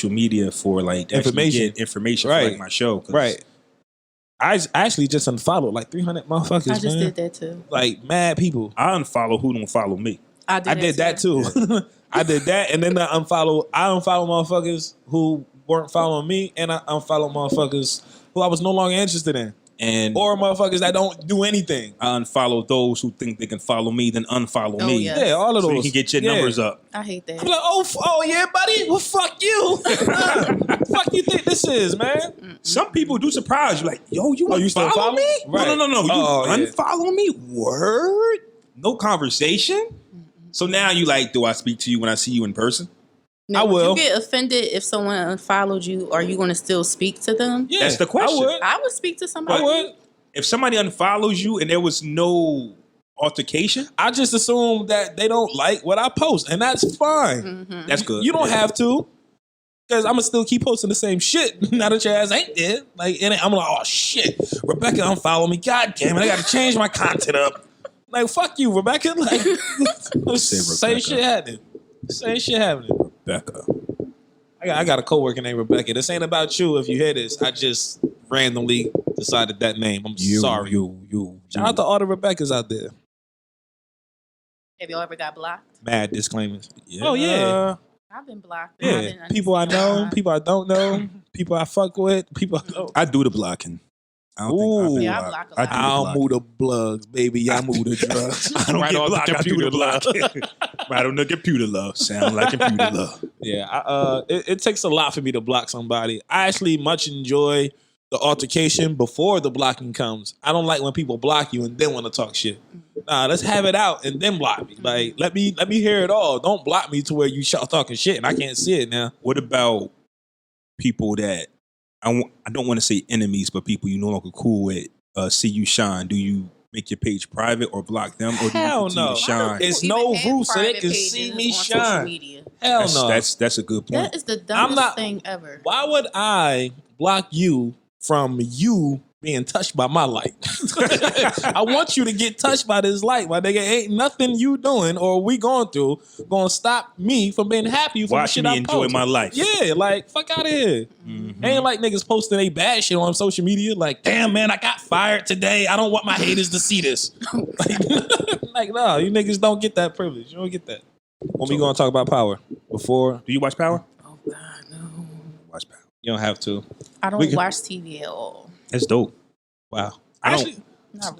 social media for like information for like my show. Right. I actually just unfollowed like 300 motherfuckers. I just did that too. Like mad people. I unfollow who don't follow me. I did that too. I did that, and then I unfollow motherfuckers who weren't following me, and I unfollow motherfuckers who I was no longer interested in. Or motherfuckers that don't do anything. I unfollow those who think they can follow me, then unfollow me. Yes. Yeah, all of those. So you can get your numbers up. I hate that. I'm like, oh yeah, buddy. Well, fuck you. Fuck you think this is, man? Some people do surprise you, like, yo, you still unfollow follow me? Right. No. You Yeah. unfollow me? Word? No conversation? So now you like, do I speak to you when I see you in person? Now, I will. Would you get offended if someone unfollowed you? Are you going to still speak to them? Yeah, That's the question. I would speak to somebody. I would. If somebody unfollows you and there was no altercation, I just assume that they don't like what I post, and that's fine. that's good. You don't have to, because I'm gonna still keep posting the same shit. Now that your ass ain't dead, like, and I'm like, oh shit, Rebecca unfollowed me. God damn it, I gotta change my content up. Like, fuck you, Rebecca. Like, same shit happening. Same shit happening. Rebecca. I got a coworker named Rebecca. This ain't about you. If you hear this, I just randomly decided that name. I'm sorry. Shout out to all the Rebeccas out there. Have y'all ever got blocked? Mad disclaimers. Yeah. Oh yeah. I've been blocked. Yeah. People I know, people I don't know, people I fuck with, people I don't. I do the blocking. I don't think I block a lot. I'll move the plugs, baby. I move the drugs. I don't right get on blocked. the I do computer the blocking. Right on the computer, love. Sound like computer love. Yeah, it takes a lot for me to block somebody. I actually much enjoy the altercation before the blocking comes. I don't like when people block you and then want to talk shit. Nah, let's have it out and then block me. Like, let me hear it all. Don't block me to where you start talking shit and I can't see it now. What about people that I don't want to say enemies, but people you no longer cool with see you shine? Do you make your page private or block them, or do Hell you continue no. to shine? It's no roof so they can see me shine. Hell no. That's a good point. That is the dumbest thing ever. Why would I block you from you being touched by my light? I want you to get touched by this light, my nigga. Ain't nothing you doing or we going through gonna stop me from being happy for the shit I enjoy post. my life. Yeah, like, fuck out of here. Ain't like niggas posting they bad shit on social media. Like, damn, man, I got fired today. I don't want my haters to see this. Like, no, you niggas don't get that privilege. You don't get that. When we gonna talk about Power? Before? Do you watch Power? Oh God, no. Watch Power. You don't have to. I don't watch TV at all. That's dope. Wow. I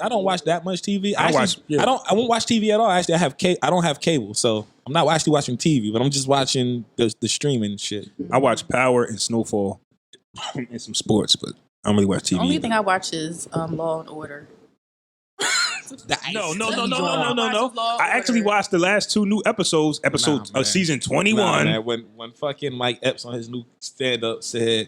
don't watch that much TV. I won't watch TV at all. Actually, I don't have cable, so I'm not actually watching TV, but I'm just watching the streaming shit. I watch Power and Snowfall and some sports, but I don't really watch TV. The only thing I watch is Law and Order. No. I actually watched the last 2 new episodes of season 21. Nah, when fucking Mike Epps on his new stand-up said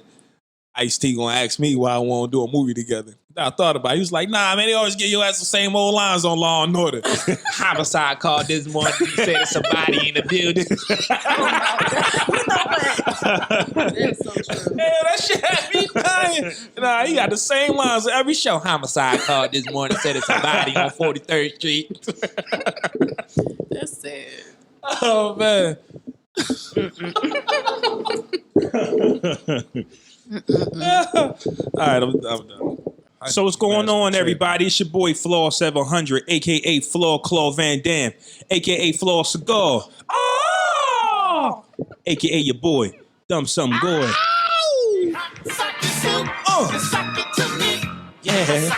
Ice-T gonna ask me why I want to do a movie together. I thought about it. He was like, nah, man, they always give your ass the same old lines on Law and Order. Homicide called this morning. He said it's a body in the building. That's so true. Yeah, that shit had me dying. Nah, he got the same lines on every show. Homicide called this morning, said it's a body on 43rd Street. That's sad. Oh, man. All right, I'm done. So what's going on, everybody? It's your boy Flaw 700, a.k.a. Flaw Claw Van Dam, a.k.a. Flaw Cigar, a.k.a. your boy, Dumb Some Boy. Yeah.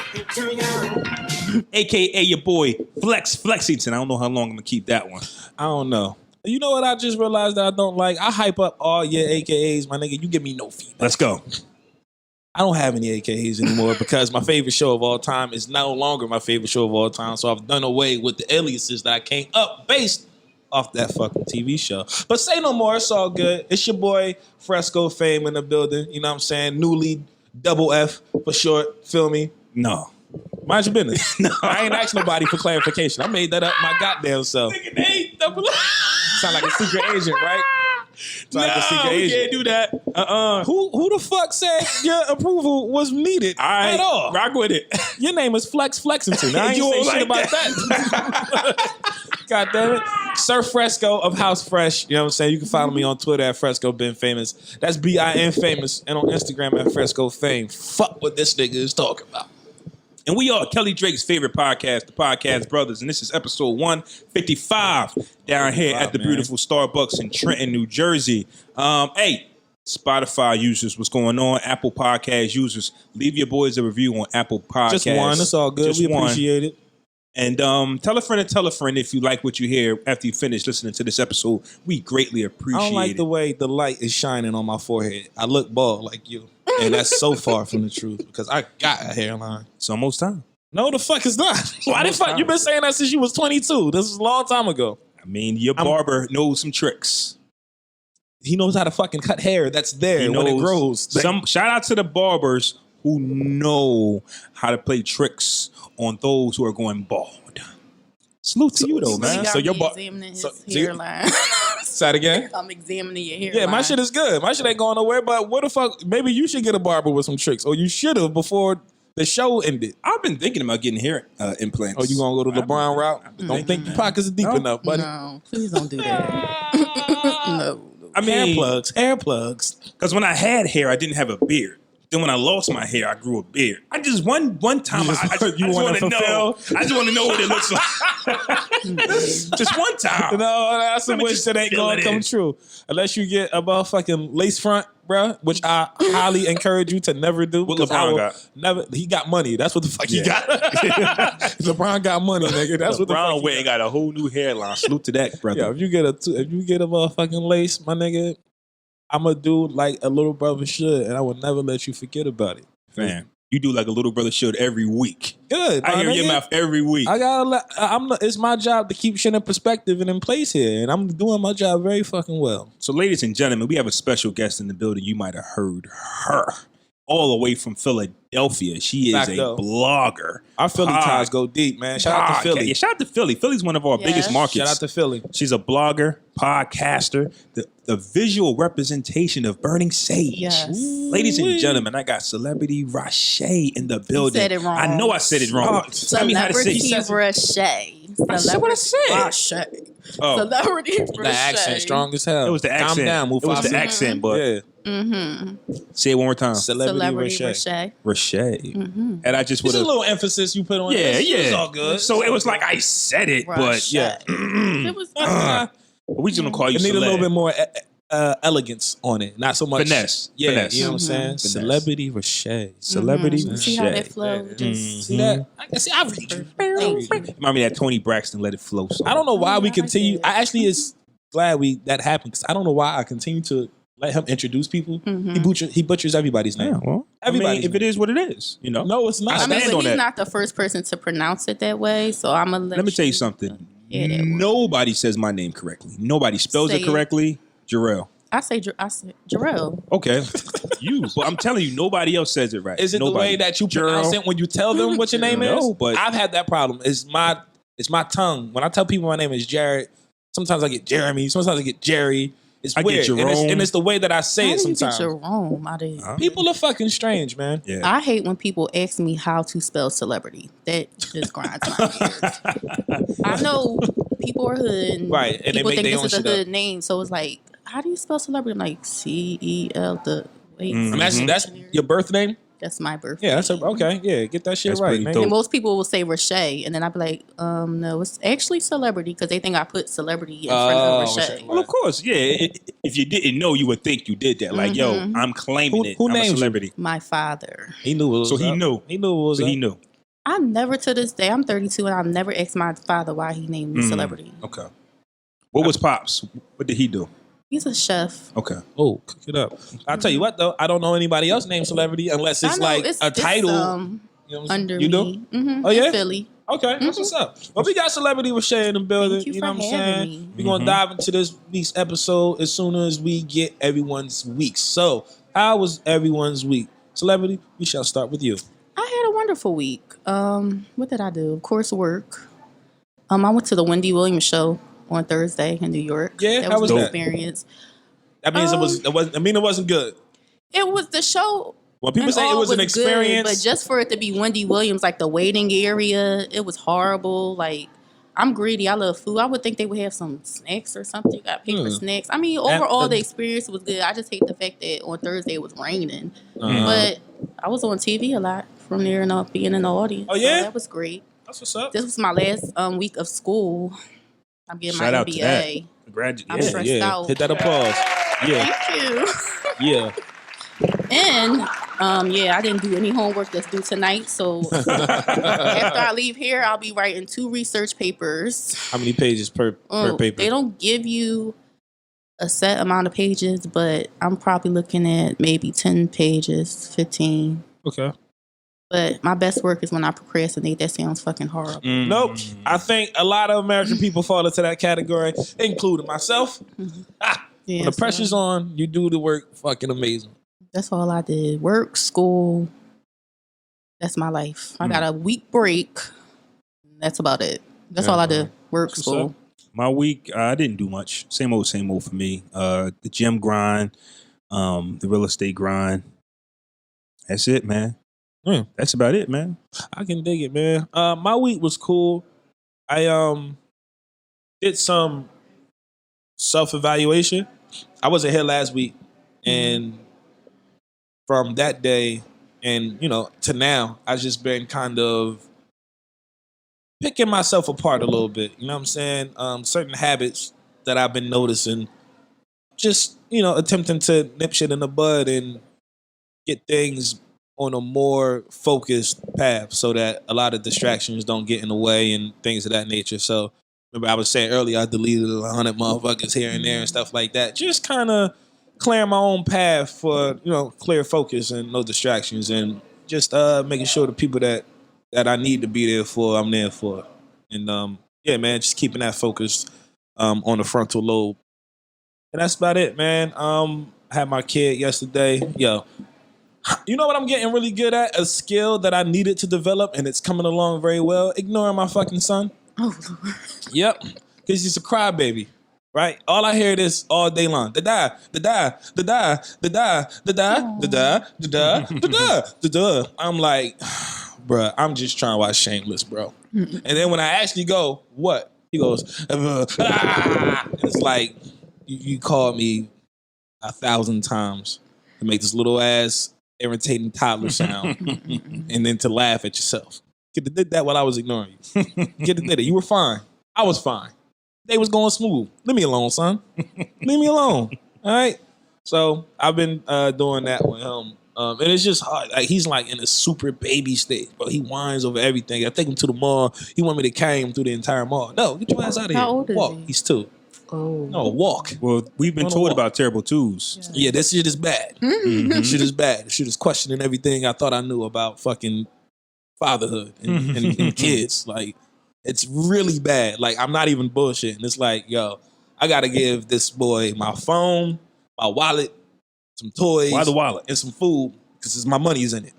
A.k.a. your boy, Flex Flexington. I don't know how long I'm going to keep that one. I don't know. You know what I just realized that I don't like? I hype up all your AKAs, my nigga. You give me no feedback. Let's go. I don't have any AKAs anymore because my favorite show of all time is no longer my favorite show of all time. So I've done away with the aliases that I came up based off that fucking TV show. But say no more. It's all good. It's your boy Fresco Fame in the building. You know what I'm saying? Newly double F for short. Feel me? No. Mind your business. No. I ain't asked nobody for clarification. I made that up my goddamn self. Sound like a secret agent, right? No, we can't do that. Who the fuck said your approval was needed at all? Rock with it. Your name is Flex Flexington. I ain't say shit about that. God damn it. Sir Fresco of House Fresh. You know what I'm saying? You can follow me on Twitter at Fresco Been Famous. That's BIN Famous. And on Instagram at Fresco Fame. Fuck what this nigga is talking about. And we are Kelly Drake's favorite podcast, the Podcast Brothers. And this is episode 155 down here at the beautiful Starbucks in Trenton, New Jersey. Hey, Spotify users, what's going on? Apple Podcast users, leave your boys a review on Apple Podcasts. Just one. That's all good. We appreciate it. And tell a friend if you like what you hear after you finish listening to this episode. We greatly appreciate it. I don't like the way the light is shining on my forehead. I look bald like you. And that's so far from the truth because I got a hairline. It's almost time. No, the fuck is not. Why the fuck? You've been saying that since you was 22. This is a long time ago. I mean, your barber knows some tricks. He knows how to fucking cut hair that's there when it grows. Shout out to the barbers who know how to play tricks on those who are going bald. Salute to you though, man. So you're examining his hairline. Say it again. I'm examining your hairline. Yeah, my shit is good. My shit ain't going nowhere. But what the fuck? Maybe you should get a barber with some tricks, or you should have before the show ended. I've been thinking about getting hair implants. Oh, you gonna go to the LeBron route? Don't think your pockets are deep enough, buddy. No, please don't do that. No. I mean, hair plugs. Because when I had hair, I didn't have a beard. Then when I lost my hair, I grew a beard. I just one time I just want to know. I just want to know what it looks like. Just one time. No, that's a wish that ain't gonna come true unless you get a motherfucking lace front, bro. Which I highly encourage you to never do. What LeBron got? Never. He got money. That's what the fuck he got. LeBron got money, nigga. That's what the fuck. LeBron went and got a whole new hairline. Salute to that, brother. Yeah, if you get a motherfucking lace, my nigga. I'm gonna do like a little brother should, and I will never let you forget about it. Fam, you do like a little brother should every week. Good. I hear your mouth every week. It's my job to keep shit in perspective and in place here, and I'm doing my job very fucking well. So, ladies and gentlemen, we have a special guest in the building. You might have heard her all the way from Philadelphia. She is a blogger. Our Philly ties go deep, man. Shout out to Philly. Yeah, shout out to Philly. Philly's one of our biggest markets. Shout out to Philly. She's a blogger, podcaster, the visual representation of burning sage. Yes. Ladies and gentlemen, I got celebrity Rashay in the building. You said it wrong. I know I said it wrong. Tell me how to say it. Rashay. I said what I said. Rashay. Oh. Celebrity Rashay. The accent strong as hell. It was the accent. Calm down, It was the accent, but say it one more time. Celebrity Rashay. Rashay. And I just would have a little emphasis you put on it. Yeah. It's all good. So it was like I said it, but yeah. It was We just gonna call you. It need a little bit more elegance on it, not so much finesse. Yeah, finesse. You know what I'm saying? Finesse. Celebrity Rashay. Celebrity Rashay. See how that flow? See that? I can see. I read you. Remind me that Tony Braxton Let It Flow song. I don't know why we continue. I actually is glad that happened because I don't know why I continue to let him introduce people. He butchers everybody's name. Yeah, well, if it is what it is, you know. No, it's not. But he's not the first person to pronounce it that way, so I'm gonna let me tell you something. Yeah, nobody says my name correctly. Nobody spells it correctly. Jarrell. I say Jarrell. Okay, but I'm telling you, nobody else says it right. Is it the way that you pronounce it when you tell them what your name is? No, but I've had that problem. It's my tongue. When I tell people my name is Jared, sometimes I get Jeremy. Sometimes I get Jerry. It's weird, and it's the way that I say it sometimes. Jerome out of People are fucking strange, man. Yeah. I hate when people ask me how to spell celebrity. That just grinds my gears. I know people are hood, and right? And people they make think their this is own a hood name, so it's like, how do you spell celebrity? I'm like CEL. That's your birth name. That's my birth. Yeah, okay. Yeah, get that shit that's right, man. And most people will say Rashay, and then I'd be like, no, it's actually celebrity because they think I put celebrity in front of Rashay. Well, of course, yeah. If you didn't know, you would think you did that. Like, yo, I'm claiming it. Who I'm a named celebrity. My father. He knew what was so up. he knew. He knew what was up. He knew. I never, to this day, I'm 32, and I've never asked my father why he named me celebrity. Okay. What was Pops? What did he do? He's a chef. Okay. Oh, cook it up. I'll tell you what, though. I don't know anybody else named celebrity unless it's a title. You know under you me. do? Mm-hmm. Oh, yeah? In Philly. Okay, that's what's up. Well, we got Celebrity Rashay in the building. Thank you know for what I'm having saying? me. We're going to dive into this week's episode as soon as we get everyone's week. So, how was everyone's week? Celebrity, we shall start with you. I had a wonderful week. What did I do? Of course, work. I went to the Wendy Williams show on Thursday in New York. Yeah, that how was an that? Experience. That means it wasn't good. It was the show. Well, people say it was an experience, good, but just for it to be Wendy Williams, like the waiting area, it was horrible. Like I'm greedy. I love food. I would think they would have some snacks or something. You got paper snacks. I mean, overall, the experience was good. I just hate the fact that on Thursday it was raining. But I was on TV a lot from there and being in the audience. Oh, yeah? So that was great. That's what's up. This was my last week of school. I'm getting Shout my out MBA. to that. Congratulations. I'm stressed out. Hit that applause. Yeah. Thank you. Yeah. And I didn't do any homework that's due tonight. So after I leave here, I'll be writing 2 research papers. How many pages per paper? They don't give you a set amount of pages, but I'm probably looking at maybe 10 pages, 15. Okay. But my best work is when I procrastinate. That sounds fucking horrible. Nope. I think a lot of American people fall into that category, including myself. Yeah, When the pressure's on, you do the work fucking amazing. That's all I did. Work, school. That's my life. I got a week break. That's about it. That's all I did. Work, school. My week, I didn't do much. Same old for me. The gym grind, the real estate grind. That's it, man. That's about it, man. I can dig it, man. My week was cool. I did some self-evaluation. I wasn't here last week, and from that day and to now, I've just been kind of picking myself apart a little bit. You know what I'm saying? Certain habits that I've been noticing, just attempting to nip shit in the bud and get things on a more focused path so that a lot of distractions don't get in the way and things of that nature. So remember I was saying earlier, I deleted 100 motherfuckers here and there and stuff like that. Just kind of clearing my own path for, clear focus and no distractions, and just making sure the people that I need to be there for, I'm there for. And man, just keeping that focus on the frontal lobe. And that's about it, man. I had my kid yesterday. Yo, you know what I'm getting really good at? A skill that I needed to develop, and it's coming along very well. Ignoring my fucking son. Oh, Lord. Yep. Because he's a crybaby, right? All I hear is all day long. Da-da, da-da, da-da, da-da, da-da, da-da, da-da, da-da, da-da. I'm like, bruh, I'm just trying to watch Shameless, bro. And then when I actually go, what? He goes, it's like, you called me 1,000 times to make this little ass irritating toddler sound and then to laugh at yourself. Could have did that while I was ignoring you. Could have did it. You were fine. I was fine. They was going smooth. Leave me alone, son. Leave me alone. All right? So I've been doing that with him. And it's just hard. Like, he's like in a super baby stage, but he whines over everything. I take him to the mall. He want me to carry him through the entire mall. No, get your ass out of here. How old is walk. he? He's 2. Oh. No, walk. Well, we've been told about terrible twos. Yeah, this shit is bad. This shit is bad. This shit is questioning everything I thought I knew about fucking fatherhood and kids. Like, it's really bad. Like, I'm not even bullshitting. It's like, yo, I gotta give this boy my phone, my wallet, some toys. Why the wallet? And some food, because my money's in it.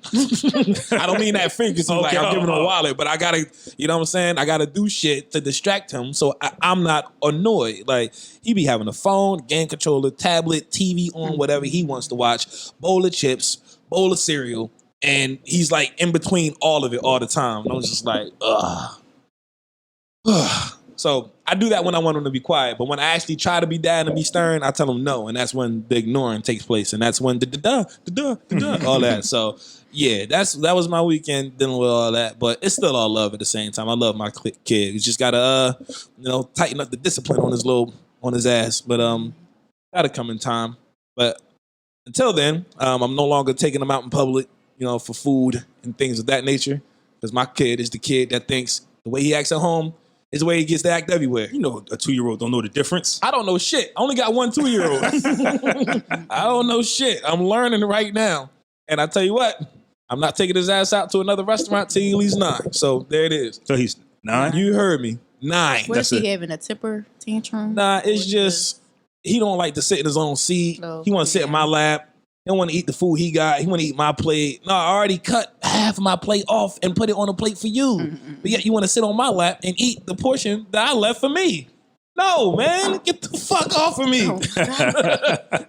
I don't mean that figuratively, like I'm giving him a wallet, but I gotta, you know what I'm saying? I gotta do shit to distract him so I'm not annoyed. Like, he be having a phone, game controller, tablet, TV on, whatever he wants to watch, bowl of chips, bowl of cereal, and he's like in between all of it all the time. And I was just like, ugh. So I do that when I want him to be quiet, but when I actually try to be dad and be stern, I tell him no, and that's when the ignoring takes place, and that's when all that. So yeah, that was my weekend dealing with all that, but it's still all love at the same time. I love my kid. He's just gotta tighten up the discipline on his ass, but that'll come in time. But until then, I'm no longer taking him out in public, for food and things of that nature, because my kid is the kid that thinks the way he acts at home is the way he gets to act everywhere. You know, a 2-year-old don't know the difference. I don't know shit. I only got one 2-year-old. I don't know shit. I'm learning right now. And I tell you what, I'm not taking his ass out to another restaurant till he's 9. So there it is. So he's 9? You heard me. 9. What is he having, a temper tantrum? Nah, it's just, he don't like to sit in his own seat. Oh, He want to sit in my lap. He don't want to eat the food he got. He want to eat my plate. No, I already cut half of my plate off and put it on a plate for you. But yet you want to sit on my lap and eat the portion that I left for me. No, man. Get the fuck off of me.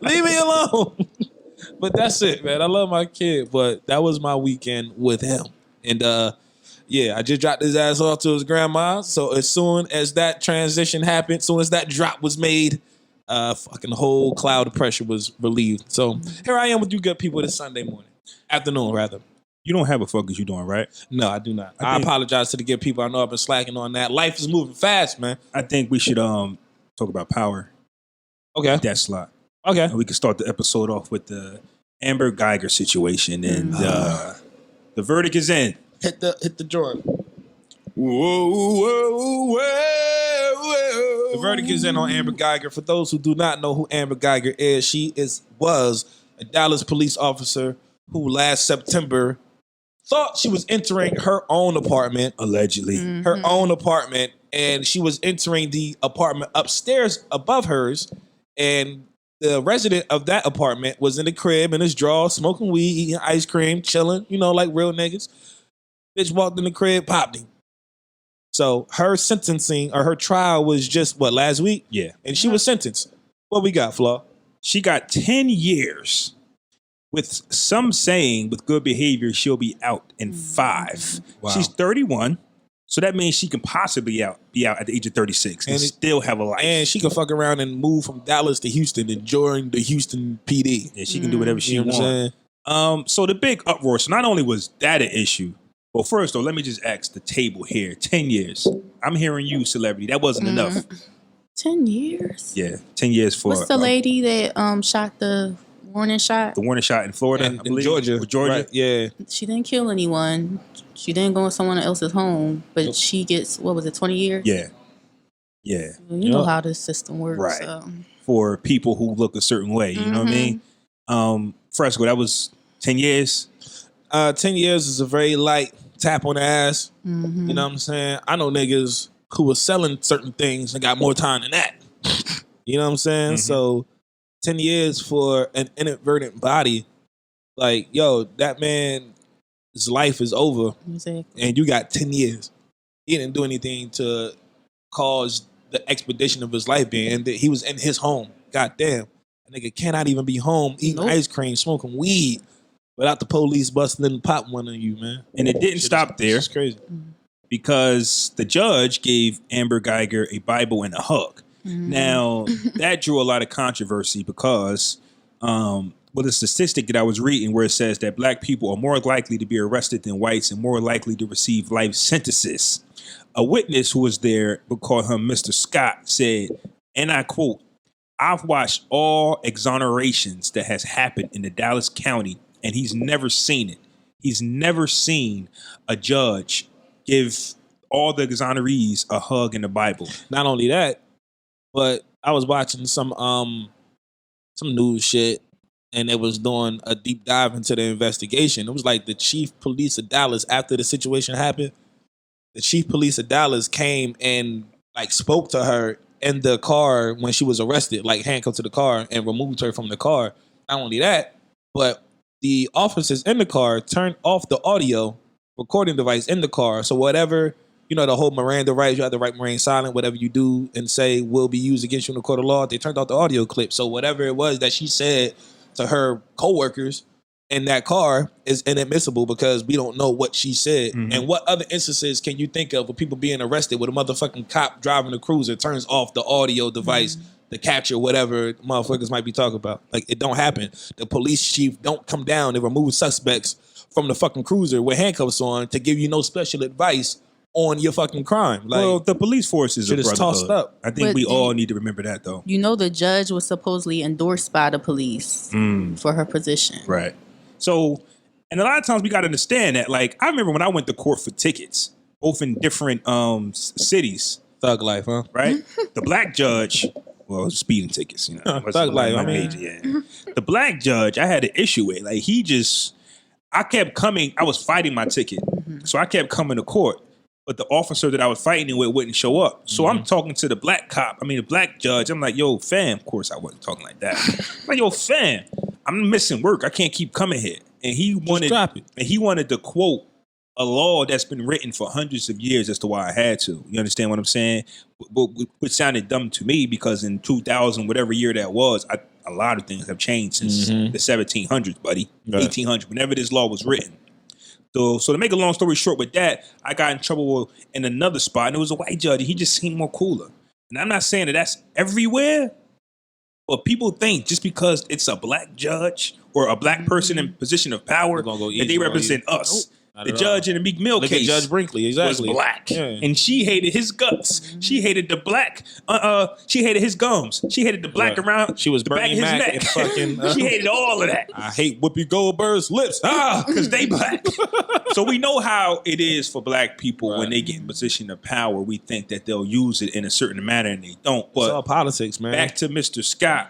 Leave me alone. But that's it, man. I love my kid. But that was my weekend with him. And Yeah, I just dropped his ass off to his grandma. So as soon as that transition happened, as soon as that drop was made, fucking whole cloud of pressure was relieved. So here I am with you good people this Sunday morning. Afternoon, rather. You don't have a focus you doing, right? No, I do not. I apologize to the good people. I know I've been slacking on that. Life is moving fast, man. I think we should talk about power. Okay. That slot. Okay. And we can start the episode off with the Amber Guyger situation. And the verdict is in. Hit the Jordan. Whoa, whoa, whoa. The verdict is in on Amber Guyger. For those who do not know who Amber Guyger is, she was a Dallas police officer who last September thought she was entering her own apartment. Allegedly. Her own apartment. And she was entering the apartment upstairs above hers. And the resident of that apartment was in the crib in his drawers, smoking weed, eating ice cream, chilling, like real niggas. Bitch walked in the crib, popped him. So her sentencing or her trial was just, last week? Yeah. And she was sentenced. What we got, Flaw? She got 10 years. With some saying with good behavior, she'll be out in 5. Wow. She's 31. So that means she can possibly be out at the age of 36 and still have a life. And she can fuck around and move from Dallas to Houston and join the Houston PD. Yeah, she can do whatever she wants. So the big uproar, so not only was that an issue, well, first though, let me just ask the table here. 10 years. I'm hearing you, celebrity. That wasn't enough. 10 years? Yeah, 10 years for... What's the lady that shot the warning shot? The warning shot in Florida, in Georgia. Georgia? Right, yeah. She didn't kill anyone. She didn't go in someone else's home, but she gets, 20 years? Yeah. Yeah. You know how this system works. Right. So. For people who look a certain way, you know what I mean? Fresco, that was 10 years? 10 years is a very light tap on the ass. You know what I'm saying? I know niggas who were selling certain things and got more time than that. You know what I'm saying? So 10 years for an inadvertent body, like, yo, that man... his life is over, exactly. And you got 10 years. He didn't do anything to cause the expedition of his life being, and he was in his home. God damn. A nigga cannot even be home eating ice cream, smoking weed, without the police busting in and popping one on you, man. And it didn't stop there. It's crazy. Because the judge gave Amber Guyger a Bible and a hug. Now, that drew a lot of controversy because... the statistic that I was reading where it says that black people are more likely to be arrested than whites and more likely to receive life sentences. A witness who was there, we'll call him Mr. Scott, said, and I quote, "I've watched all exonerations that has happened in the Dallas County and he's never seen it. He's never seen a judge give all the exonerees a hug in the Bible." Not only that, but I was watching some news shit. And it was doing a deep dive into the investigation. It was like the chief police of Dallas, after the situation happened, the chief police of Dallas came and spoke to her in the car when she was arrested, handcuffed to the car and removed her from the car. Not only that, but the officers in the car turned off the audio recording device in the car. So whatever, the whole Miranda rights, you have the right to remain silent, whatever you do and say will be used against you in the court of law. They turned off the audio clip. So whatever it was that she said to her co-workers in that car is inadmissible because we don't know what she said. And what other instances can you think of people being arrested with a motherfucking cop driving a cruiser turns off the audio device to capture whatever motherfuckers might be talking about? It don't happen. The police chief don't come down and remove suspects from the fucking cruiser with handcuffs on to give you no special advice on your fucking crime. Well, the police force is a brotherhood. Tossed up. I think we all need to remember that, though. The judge was supposedly endorsed by the police for her position. Right. So, and a lot of times we got to understand that. I remember when I went to court for tickets, both in different cities. Thug life, huh? Right? The black judge, speeding tickets, Thug life, The black judge, I had an issue with. I kept coming, I was fighting my ticket. So I kept coming to court. But the officer that I was fighting with wouldn't show up. So I'm talking to the black judge. I'm like, yo, fam. Of course, I wasn't talking like that. I'm like, yo, fam, I'm missing work. I can't keep coming here. And he wanted to quote a law that's been written for hundreds of years as to why I had to. You understand what I'm saying? Which sounded dumb to me because in 2000, whatever year that was, a lot of things have changed since the 1700s, buddy. 1800s, whenever this law was written. So to make a long story short with that, I got in trouble in another spot, and it was a white judge. He just seemed more cooler. And I'm not saying that that's everywhere, but people think just because it's a black judge or a black person in position of power that they represent us. The judge in the Meek Mill case, Judge Brinkley, was black, and she hated his guts. She hated the black. She hated his gums. She hated the black around. She was the back of Bernie his Mac neck. and fucking. She hated all of that. I hate Whoopi Goldberg's lips. Because they black. So we know how it is for black people when they get in position of power. We think that they'll use it in a certain manner, and they don't. But it's all politics, man. Back to Mr. Scott.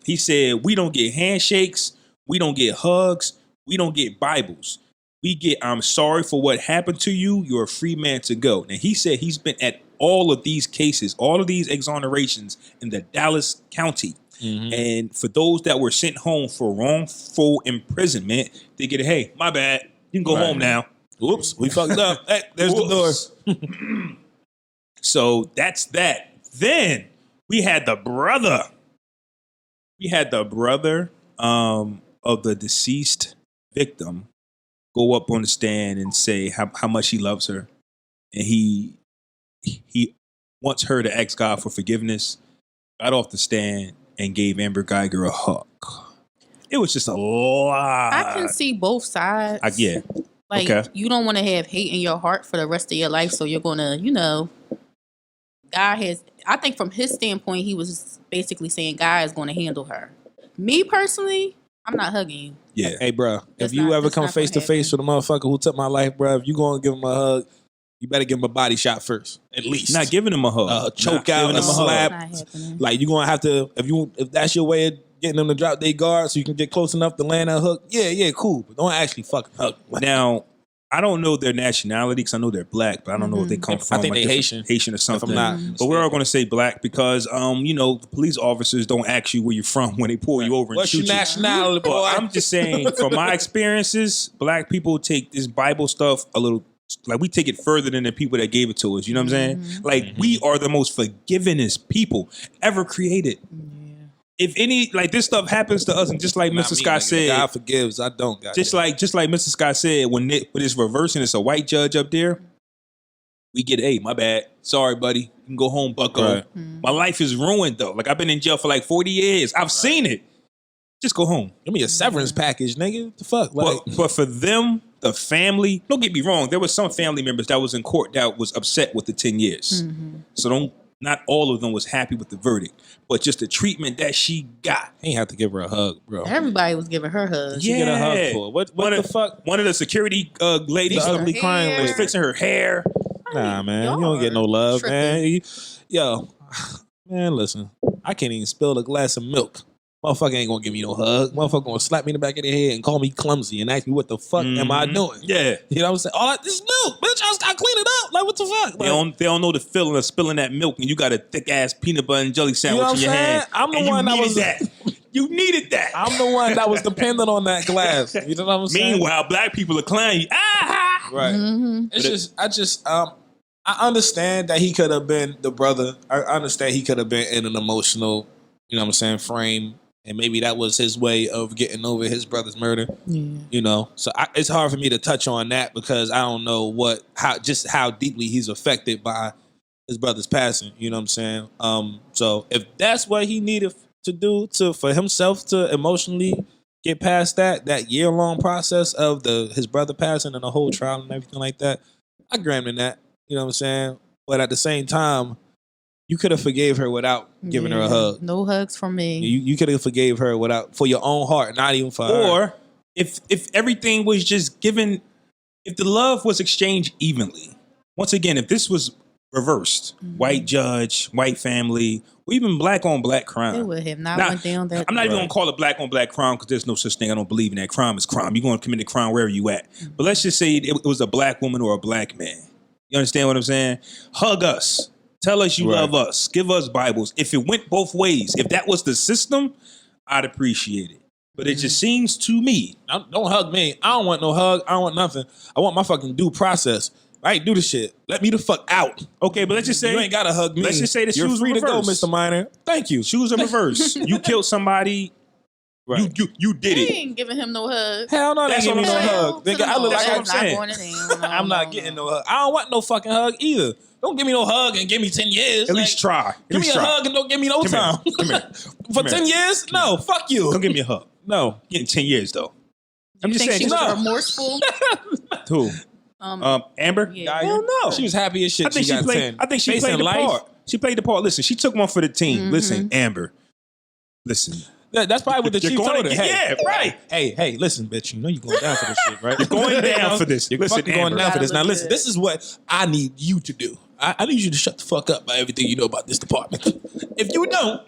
He said we don't get handshakes, we don't get hugs, we don't get Bibles. We get, I'm sorry for what happened to you. You're a free man to go. Now, he said he's been at all of these cases, all of these exonerations in the Dallas County. Mm-hmm. And for those that were sent home for wrongful imprisonment, they get, hey, my bad. You can go home now. Whoops, we fucked up. Hey, there's the door. So that's that. Then we had the brother. Of the deceased victim go up on the stand and say how much he loves her. And he wants her to ask God for forgiveness. Got off the stand and gave Amber Guyger a hug. It was just a lot. I can see both sides. Like, you don't want to have hate in your heart for the rest of your life, so you're going to, God has, I think from his standpoint, he was basically saying God is going to handle her. Me personally, I'm not hugging you. Yeah. Hey, bro, if you ever come face to face with a motherfucker who took my life, bro, if you going to give him a hug, you better give him a body shot first, at least. Not giving him a hug. Choke out, a slap. Like, you're going to have to, if that's your way of getting them to drop their guard so you can get close enough to land that hook, yeah, cool. But don't actually fucking hug. Now, I don't know their nationality because I know they're black, but I don't know if they come from. I think they Haitian or something. If I'm not but we're all going to say black because, the police officers don't ask you where you're from when they pull you over and What's shoot your nationality, boy? But I'm just saying, from my experiences, black people take this Bible stuff a little. Like, we take it further than the people that gave it to us. You know what I'm saying? Like, we are the most forgivingest people ever created. If any, like, this stuff happens to us, and just like Mr. Scott said, God forgives, I don't. God just like Mr. Scott said, when it's reversing, it's a white judge up there. We get, hey, my bad, sorry, buddy, you can go home, bucko. Right. My life is ruined though. Like, I've been in jail for like 40 years. I've seen it. Just go home. Give me a severance package, nigga. What the fuck? Like, but for them, the family. Don't get me wrong. There was some family members that was in court that was upset with the 10 years. So not all of them was happy with the verdict, but just the treatment that she got. He ain't have to give her a hug, bro. Everybody was giving her hugs. She get a hug for what the fuck? One of the security ladies, the ugly crying, was fixing her hair. Nah, man, you don't get no love, man. Man, listen, I can't even spill a glass of milk. Motherfucker ain't gonna give me no hug. Motherfucker gonna slap me in the back of the head and call me clumsy and ask me what the fuck am I doing? Yeah. You know what I'm saying? Oh, this is milk, bitch. I just gotta clean it up. Like, what the fuck? Like, they don't know the feeling of spilling that milk and you got a thick ass peanut butter and jelly sandwich in your hand. I'm the one that was that. You needed that. I'm the one that was dependent on that glass. You know what I'm saying? Meanwhile, black people are clowning you. Right. It's I understand that he could have been the brother. I understand he could have been in an emotional, you know what I'm saying, frame. And maybe that was his way of getting over his brother's murder. Yeah. So it's hard for me to touch on that because I don't know how deeply he's affected by his brother's passing. You know what I'm saying? So if that's what he needed to do for himself to emotionally get past that year-long process of his brother passing and the whole trial and everything like that, I grant him that. You know what I'm saying? But at the same time, you could have forgave her without giving her a hug. No hugs from me. You could have forgave her for your own heart, not even for her. Or if everything was just given, if the love was exchanged evenly. Once again, if this was reversed, white judge, white family, or even black on black crime. They would have not went down that. I'm not even going to call it black on black crime because there's no such thing. I don't believe in that. Crime is crime. You're going to commit a crime wherever you at. But let's just say it was a black woman or a black man. You understand what I'm saying? Hug us. Tell us you love us. Give us Bibles. If it went both ways, if that was the system, I'd appreciate it. But it just seems to me. Don't hug me. I don't want no hug. I don't want nothing. I want my fucking due process. I ain't do the shit. Let me the fuck out. Okay, but let's just say you ain't gotta hug me. Let's just say the You're shoes free are to go, reversed. Mr. Minor. Thank you. Shoes are reversed. You killed somebody. Right. You did They it. ain't giving him no hug. Hell no, they ain't That's giving me no what I'm saying. hug. Nigga, I look like That's what I'm saying. Going in there. I'm not getting no hug. I don't want no fucking hug either. Don't give me no hug and give me 10 years. At least try. Give me a hug and don't give me no time. Come here. For 10 years? No, fuck you. Don't give me a hug. No. Getting 10 years though. I'm You just think saying. she Just, was remorseful? who? Yeah. Amber. Guyger? Hell no. She was happy as shit. I think she got played. 10. I think she Facing played the life. part. She played the part. Listen, she took one for the team. Listen, Amber. Listen. That's probably what the You're chief going told her. to- Hey, yeah, right. Hey, listen, bitch. You know you're going down for this shit, right? You're going down for this. You're Listen, fucking going Amber. down for this. Now, Gotta listen, look this is what I need you to do. I need you to shut the fuck up about everything you know about this department. If you don't,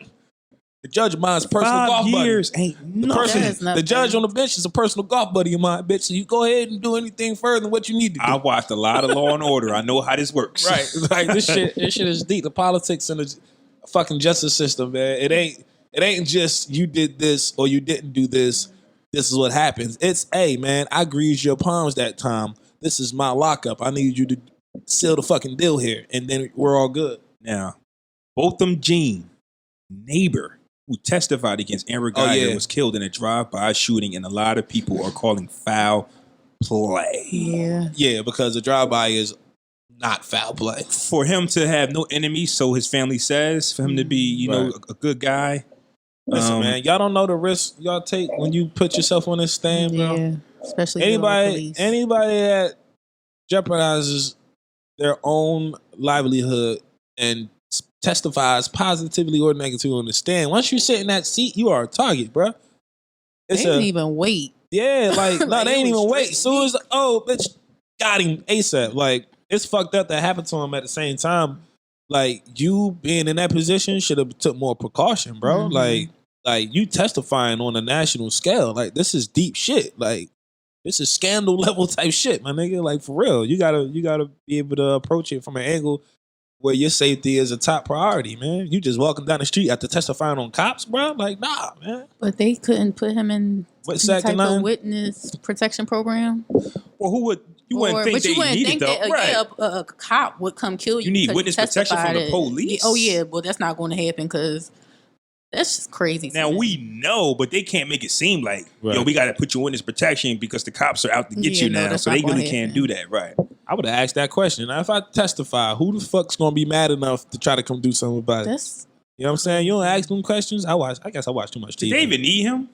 the judge of mine's personal 5 golf years buddy. ain't The nothing. person, That is the nothing. judge on the bench is a personal golf buddy of mine, bitch. So you go ahead and do anything further than what you need to do. I watched a lot of Law and Order. I know how this works. Right. Like this shit is deep. The politics and the fucking justice system, man. It ain't just you did this or you didn't do this. This is what happens. It's, hey, man, I greased your palms that time. This is my lockup. I need you to seal the fucking deal here. And then we're all good. Now, Botham Jean, neighbor who testified against Amber Guyger, was killed in a drive-by shooting, and a lot of people are calling foul play. Yeah. Yeah, because the drive-by is not foul play. For him to have no enemies, so his family says, for him to be, you know, a good guy. Listen, man, y'all don't know the risk y'all take when you put yourself on this stand, bro. Yeah. Especially dealing with police. Anybody that jeopardizes their own livelihood and testifies positively or negatively on the stand, once you sit in that seat, you are a target, bro. They didn't even wait. Yeah, like, no, Like, they ain't it was even wait. straight Soon as, bitch, got him ASAP. Like, it's fucked up that happened to him at the same time. Like, you being in that position should have took more precaution, bro. Like you testifying on a national scale. Like, this is deep shit. Like, this is scandal level type shit, my nigga. Like, for real. You gotta be able to approach it from an angle where your safety is a top priority, man. You just walking down the street after testifying on cops, bro? Like, nah, man. But they couldn't put him in What, some Second type Line? of witness protection program. Well, who would you wouldn't think But you they wouldn't needed think though? that Right. a cop would come kill you. You need because witness protection from the testified. police? Oh yeah, well that's not going to happen because that's just crazy. to Now me. we know, but they can't make it seem like, yo, Right. we got to put you in this protection because the cops are out to get Yeah, you no, now. that's So not they gonna really can't happen. do that, right? I would have asked that question. Now, if I testify, who the fuck's gonna be mad enough to try to come do something about it? That's You know what I'm saying? You don't ask them questions. I guess I watch too much TV. Did they even need him?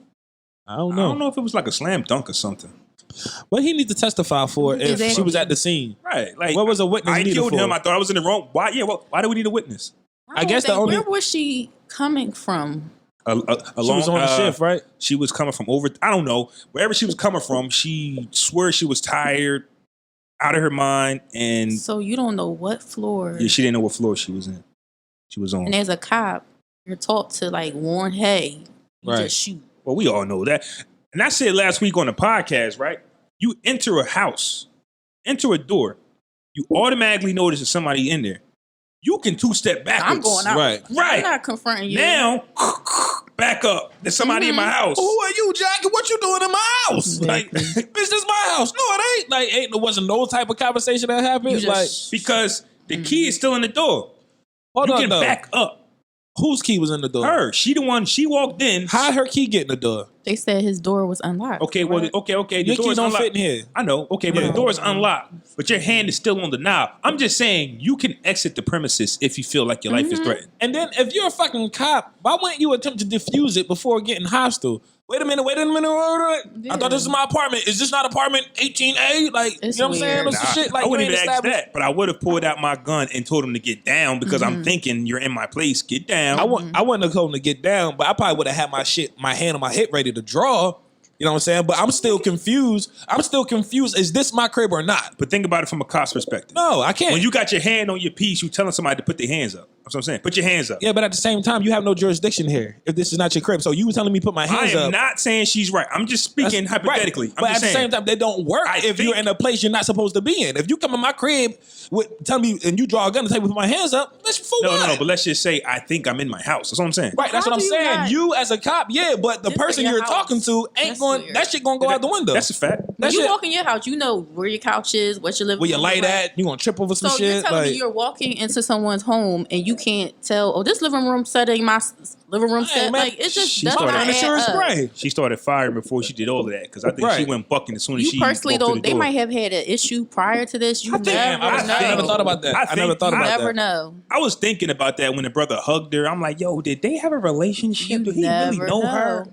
I don't I know. don't know if it was like a slam dunk or something. What he need to testify for if Exactly. she was at the scene? Right. Like, What was a witness I needed killed for? him. I thought I was in the wrong. Why? Yeah. Well, why do we need a witness? I guess the only- where was she coming from? She was on the shift, right? She was coming from over. I don't know wherever she was coming from. She swears she was tired, out of her mind, and So you don't know what floor. yeah, she didn't know what floor she was in. She was on. And as a cop, you're taught to like warn, hey, you Right. just shoot. Well, we all know that. And I said last week on the podcast, right? You enter a house, enter a door, you automatically notice there's somebody in there. You can two-step backwards. I'm going out. Right. Right. I'm not confronting you. Now, back up. There's somebody in my house. Who are you, Jackie? What you doing in my house? Like, Exactly. bitch, this is my house. No, it ain't. Like, there wasn't no type of conversation that happened. You just- Because the key is still in the door. Hold You on, can though. back up. Whose key was in the door? Her. She the one. She walked in. How'd her key get in the door? They said his door was unlocked. Okay, well, okay. The Your door key is don't unlocked. fit in here. I know. Okay, but Yeah. the door is unlocked, but your hand is still on the knob. I'm just saying you can exit the premises if you feel like your life is threatened. And then if you're a fucking cop, why wouldn't you attempt to defuse it before getting hostile? Wait a minute. I thought this is my apartment. Is this not apartment 18A? Like, It's you know what I'm saying? weird. Or some shit. Like, I wouldn't you even ain't ask established- that, but I would have pulled out my gun and told him to get down because I'm thinking you're in my place. Get down. I wouldn't have told him to get down, but I probably would have had my hand on my hip ready to draw. You know what I'm saying? But I'm still confused. Is this my crib or not? But think about it from a cop's perspective. No, I can't. When you got your hand on your piece, you telling somebody to put their hands up. That's what I'm saying. Put your hands up. Yeah, but at the same time, you have no jurisdiction here if this is not your crib. So you telling me put my I hands am up. not saying she's right. I'm just speaking That's- hypothetically. right. I'm But just at the saying. same time, they don't work if you're in a place you're not supposed to be in. If you come in my crib, tell me, and you draw a gun and tell me to put my hands up, that's for what? No. But let's just say I think I'm in my house. That's what I'm saying. Right, that's How what I'm do you saying. not- You as a cop, yeah, but the Just for person your you're house. talking to ain't That's going. weird. That shit gonna go out the window. That's a fact. When That you shit- walk in your house, you know where your couch is, what your living Where your room light is like. at? You gonna trip over some So shit? you're telling Like, me you're walking into someone's home and you can't tell, oh, this living room setting, my living room Hey, set. man, Like, it just she does started not on Sure add is up. spray. She started firing before she did all of that because I think she Right. went bucking as soon as You she personally walked through don't. the They door. might have had an issue prior to this. You I think- never know. I never thought about that. I never think- thought You about never that. know. I was thinking about that when the brother hugged her. I'm like, yo, did they have a relationship? You Did he really never know her?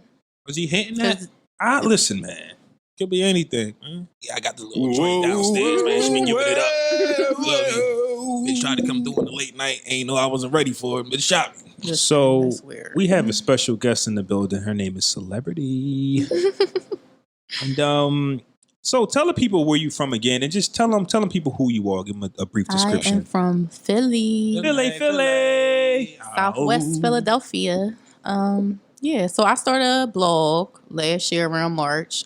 Was he hinting that? Listen, man. Could be anything. Yeah, I got this little joint downstairs, man. She been giving it up. Love you. Bitch tried to come through in the late night. Ain't know I wasn't ready for it, but it shot me. So That's weird. we have a special guest in the building. Her name is Celebrity. And so tell the people where you from again, and just tell them people who you are. Give them a brief I description. am from Philly, Philly. Southwest Philadelphia. Yeah, so I started a blog last year around March.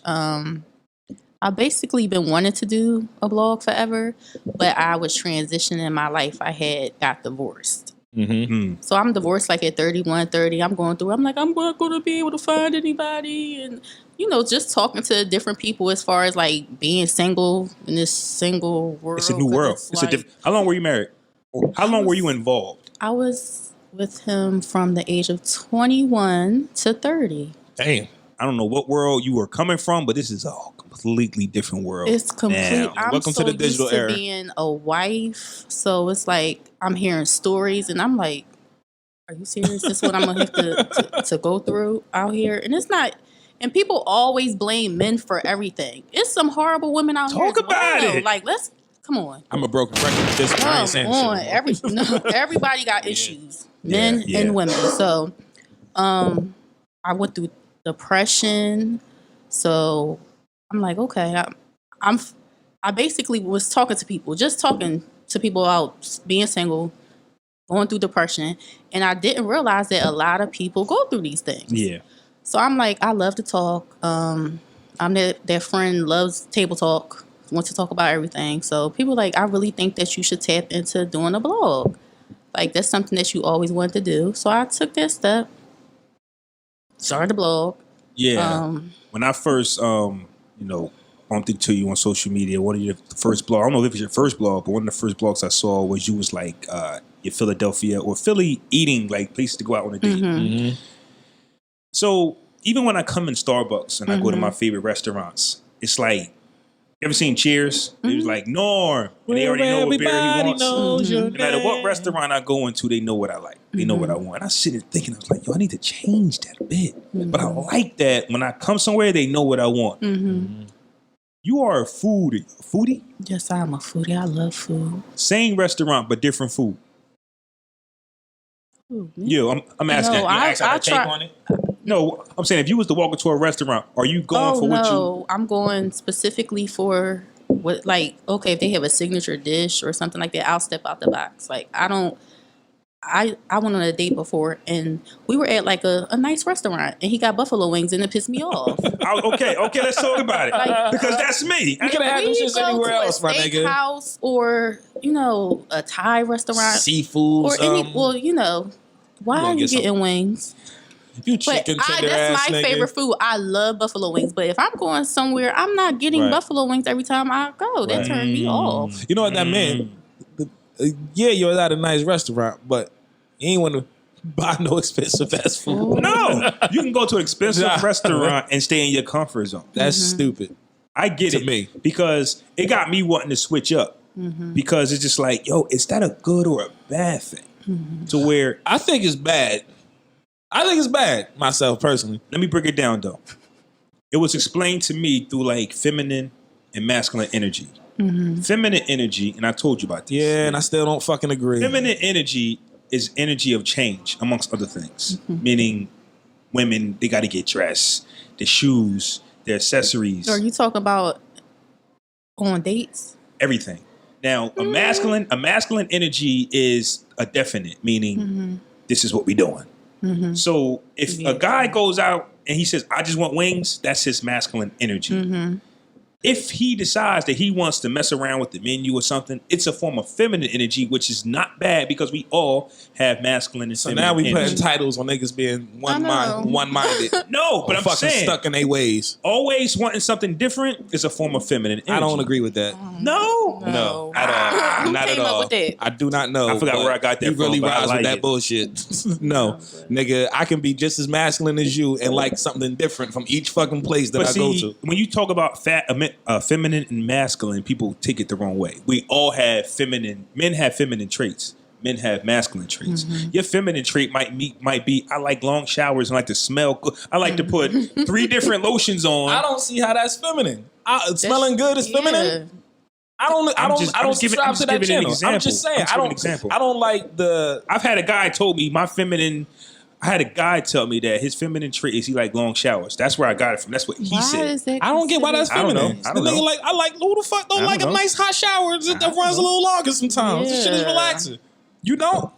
I basically been wanting to do a blog forever, but I was transitioning in my life. I had got divorced. Mm-hmm. So I'm divorced like at 31, 30. I'm going through, I'm like, I'm not going to be able to find anybody. And, just talking to different people as far as like being single in this single world. It's a new world. It's like, How long were you married? How long were you involved? I was with him from the age of 21 to 30. Damn. I don't know what world you were coming from, but this is a completely different world. It's complete. now. I'm Welcome so to the digital used to era. being a wife, so it's like I'm hearing stories, and I'm like, "Are you serious? This is what I'm gonna have to go through out here?" And it's not. And people always blame men for everything. It's some horrible women out here. Talk as about well. it. Like, come on. I'm a broken record with this one. I Come ain't saying on. shit. Everybody got issues, men Yeah. and women. So, I went through depression. So I'm like, okay, I basically was talking to people about being single, going through depression, and I didn't realize that a lot of people go through these things. Yeah. So I'm like, I love to talk. I'm that friend, loves table talk, wants to talk about everything. So people like, I really think that you should tap into doing a blog. Like, that's something that you always wanted to do. So I took that step, started a blog. Yeah. When I first, bumped into you on social media, one of your first blog, I don't know if it was your first blog, but one of the first blogs I saw was you was like, your Philadelphia or Philly eating, like places to go out on a date. Mm-hmm. So even when I come in Starbucks and I go to my favorite restaurants, it's like, you ever seen Cheers? It was like, Norm. And they already know what beer he wants. No matter what restaurant I go into, they know what I like. They know what I want. And I was sitting thinking, I was like, yo, I need to change that a bit. But I like that when I come somewhere, they know what I want. You are a foodie? Yes, I'm a foodie. I love food. Same restaurant, but different food. Yeah, I'm asking. No, I try. on it. No, I'm saying if you was to walk into a restaurant, are you going for what you? I'm going specifically for what, like, okay, if they have a signature dish or something like that, I'll step out the box. Like, I went on a date before, and we were at like a nice restaurant, and he got buffalo wings, and it pissed me off. Okay, let's talk about it. Like, because that's me. You could have had them shits anywhere else, my nigga. House or a Thai restaurant, Seafood, or any. Well, why are you getting wings? You But chicken tender that's ass my nigga. favorite food. I love buffalo wings, but if I'm going somewhere, I'm not getting Right. buffalo wings every time I go. That turned me off. You know what that meant? Yeah, you're at a nice restaurant, but you ain't want to buy no expensive fast food. No, you can go to an expensive restaurant and stay in your comfort zone. That's stupid. I get To it me. because it got me wanting to switch up because it's just like, yo, is that a good or a bad thing? To where I think it's bad. I think it's bad, myself personally. let me break it down though. It was explained to me through like feminine and masculine energy. Feminine energy, and I told you about this. Yeah, and I still don't fucking agree. Feminine energy is energy of change, amongst other things. Meaning, women, they got to get dressed, their shoes, their accessories, Are you talking about on dates? everything. Now, a masculine energy is a definite, meaning this is what we doing. So if a guy goes out and he says, "I just want wings," that's his masculine energy. if he decides that he wants to mess around with the menu or something, it's a form of feminine energy, which is not bad because we all have masculine and feminine. So now we energy. putting titles on niggas being one-minded. No, but I'm fucking saying stuck in their ways. always wanting something different is a form of feminine energy. I don't agree with that. No, At all. Who Not came at up all. with that? I do not know. I forgot where I got that You really from, but I rise like with that it. bullshit. No, nigga, I can be just as masculine as you and like something different from each fucking place that But I go to. when you talk about feminine and masculine, people take it the wrong way. We all have feminine. Men have feminine traits. Men have masculine traits. Your feminine trait might be I like long showers and like to smell good. I like to put 3 different lotions on. I don't see how that's feminine. Smelling good is feminine. I don't subscribe to that channel. I'm just saying. I don't like the. I've had a guy told me I had a guy tell me that his feminine trait is he like long showers. That's where I got it from. That's what he said. I don't get why that's feminine. I don't know. Like, who the fuck don't like a nice hot shower that runs a little longer sometimes? This shit is relaxing. You don't?